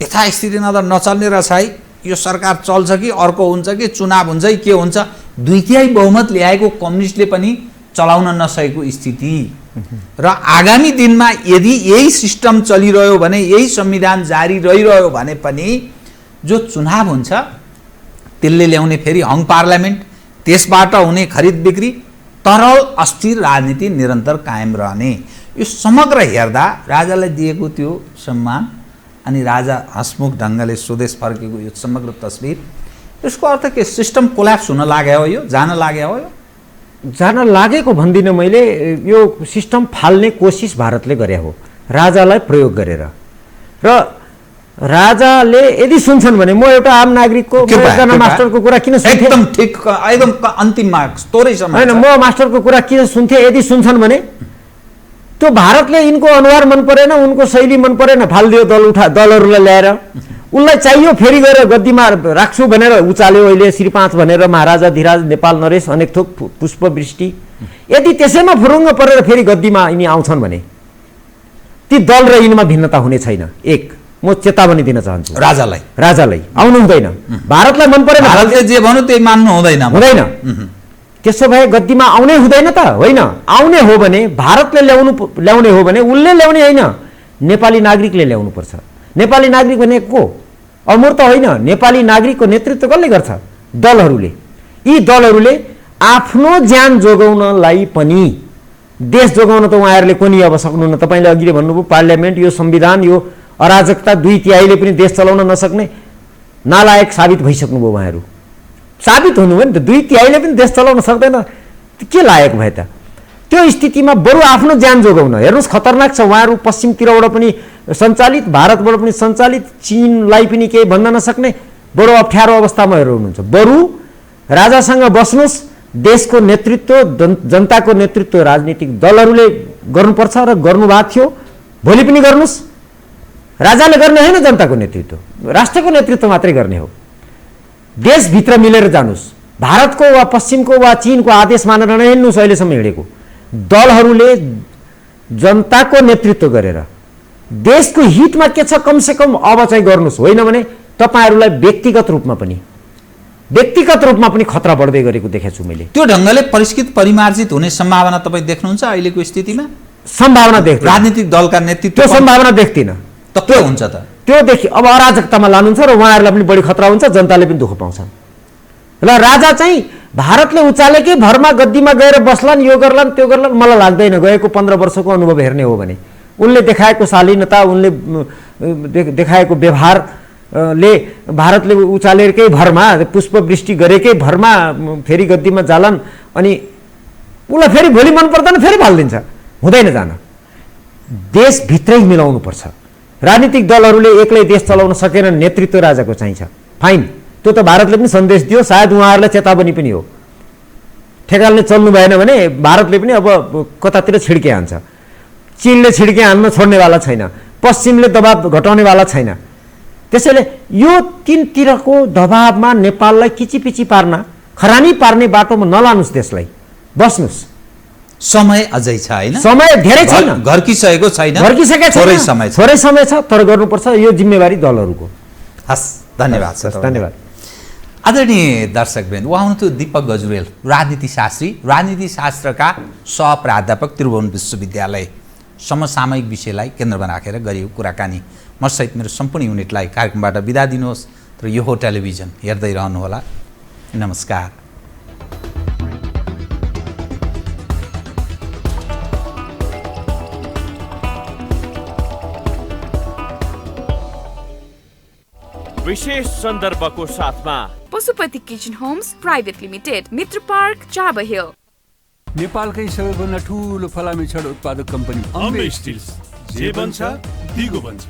यथास्थिति नचल्ने रहेछ है, यो सरकार चल्छ कि अर्को हुन्छ कि चुनाव हुन्छ कि के हुन्छ, 2/3 बहुमत ल्याएको कम्युनिस्टले पनि चलाउन नसकेको स्थिति र आगामी दिनमा यदि यही सिस्टम चलिरह्यो भने, यही संविधान जारी रहिरह्यो भने पनि जो चुनाव हुन्छ त्यसले ल्याउने फेरि हङ पार्लियामेन्ट, त्यसबाट हुने खरिद बिक्री, तरल अस्थिर राजनीति निरन्तर कायम रहने। यो समग्र हेर्दा राजालाई दिएको त्यो सम्मान अनि राजा हसमुख ढङ्गले स्वदेश फर्केको यो समग्र तस्बिर, यसको अर्थ के सिस्टम कोल्याप्स हुन लाग्यो हो, यो जान लाग्यो हो? जान लागेको भन्दिनँ मैले, यो सिस्टम फाल्ने कोसिस भारतले गरे हो राजालाई प्रयोग गरेर। र राजाले यदि सुन्छन् भने, म एउटा आम नागरिकको एकजना मास्टरको कुरा किन सुन्थे, एकदम ठिक, एकदम अन्तिममा थोरै समय हैन, म मास्टरको कुरा किन सुन्थे, यदि सुन्छन् भने त्यो भारतले यिनको अनुहार मन परेन, उनको शैली मन परेन, फालिदियो दलहरूलाई ल्याएर। उसलाई चाहियो फेरि गएर गद्दीमा राख्छु भनेर उचाल्यो अहिले श्री 5 भनेर, महाराजा धीराज नेपाल नरेश अनेक थोक पुष्पवृष्टि। यदि त्यसैमा फुरुङ्ग परेर फेरि गद्दीमा यिनी आउँछन् भने ती दल र यिनमा भिन्नता हुने छैन। एक म चेतावनी दिन चाहन्छु राजालाई आउनु हुँदैन, भारतलाई मन परेन, भारतले जे भन्यो त्यही मान्नु हुँदैन। त्यसो भए गद्दीमा आउनै हुँदैन त होइन। आउने हो भने भारतले ल्याउने हो भने उसले ल्याउने होइन, नेपाली नागरिकले ल्याउनु पर्छ। नेपाली नागरिक भने को? अमूर्त होइन, नेपाली नागरिकको नेतृत्व कसले गर्छ? दलहरूले। यी दलहरूले आफ्नो ज्यान जोगाउनलाई पनि, देश जोगाउन त उहाँहरूले कोनी अब सक्नुहुन्न। तपाईँले अघिले भन्नुभयो पार्लियामेन्ट, यो संविधान, यो अराजकता 2/3 पनि देश चलाउन नसक्ने नालायक साबित भइसक्नुभयो उहाँहरू। साबित हुनुभयो नि त, 2/3 पनि देश चलाउन सक्दैन, के लायक भए त? त्यो स्थितिमा बरु आफ्नो ज्यान जोगाउन, हेर्नुहोस् खतरनाक छ। उहाँहरू पश्चिमतिरबाट पनि सञ्चालित, भारतबाट पनि सञ्चालित, चीनलाई पनि केही भन्न नसक्ने बडो अप्ठ्यारो अवस्थामा हुनुहुन्छ। बरु राजासँग बस्नुहोस्, देशको नेतृत्व, जनताको नेतृत्व राजनीतिक दलहरूले गर्नुपर्छ र गर्नुभएको थियो, भोलि पनि गर्नुहोस्। राजाले गर्ने होइन जनताको नेतृत्व, राष्ट्रको नेतृत्व मात्रै गर्ने हो। देशभित्र मिलेर जानुहोस्, भारतको वा पश्चिमको वा चीनको आदेश मानेर नहिँड्नुहोस्। अहिलेसम्म हिँडेको दलहरूले जनताको नेतृत्व गरेर देशको हितमा के छ कमसेकम अब चाहिँ गर्नुहोस्। होइन भने तपाईँहरूलाई व्यक्तिगत रूपमा पनि खतरा बढ्दै गरेको देखेको छु मैले। त्यो ढङ्गले परिष्कृत परिमार्जित हुने सम्भावना तपाईँ देख्नुहुन्छ अहिलेको स्थितिमा? सम्भावना देख्दैन, राजनीतिक दलका नेतृत्व त्यो सम्भावना देख्दिनँ। त के हुन्छ त? त्योदेखि अब अराजकतामा लानुहुन्छ र उहाँहरूलाई पनि बढी खतरा हुन्छ, जनताले पनि दुःख पाउँछन्। र राजा चाहिँ भारतले उचालेकै भरमा गद्दीमा गएर बस्लान्, यो गर्लान् त्यो गर्लान्, मलाई लाग्दैन। गएको 15 वर्षको अनुभव हेर्ने हो भने उनले देखाएको शालीनता, उनले देखाएको व्यवहारले भारतले उचालेकै भरमा, पुष्पवृष्टि गरेकै भरमा फेरि गद्दीमा जालान् अनि उसलाई फेरि भोलि मन पर्दैन फेरि फालिदिन्छ। हुँदैन जान, देशभित्रै मिलाउनुपर्छ। राजनीतिक दलहरूले एक्लै देश चलाउन सकेन, नेतृत्व राजाको चाहिन्छ। फाइन, त्यो त भारतले पनि सन्देश दियो, सायद उहाँहरूलाई चेतावनी पनि हो। ठेकालले चल्नु भएन भने भारतले पनि अब कतातिर छिड्के हान्छ। चीनले छिड्के हान्न छोड्नेवाला छैन, पश्चिमले दबाब घटाउनेवाला छैन। त्यसैले यो तीनतिरको दबाबमा नेपाललाई किचिपिची पार्न, खरानी पार्ने बाटोमा नलानुस्, देशलाई बस्नुस्। समय अझै छ हैन? समय धेरै छैन, घर्किसकेको छैन, थोरै समय छ, तर गर्नुपर्छ। यो जिम्मेवारी दलहरूको। हस्, धन्यवाद सर, धन्यवाद। आदरणीय दर्शकवृन्द, उहाँ हुनुहुन्थ्यो दीपक गजुरेल, राजनीति शास्त्रका सहप्राध्यापक, त्रिभुवन विश्वविद्यालय। समसामयिक विषयलाई केन्द्रमा राखेर गरिएको कुराकानी। म सहित मेरो सम्पूर्ण युनिटलाई कार्यक्रमबाट बिदा दिनुहोस्, तर यो हो टेलिभिजन, हेर्दै रहनुहोला। नमस्कार। विशेष सन्दर्भको साथमा Pashupati Kitchen Homes Private Limited, Mitra Park, Chabahil. नेपालकै सबैभन्दा ठुलो फलामे छड उत्पादक कम्पनी अम्बे स्टिल्स, जे बन्छ दिगो बन्छ।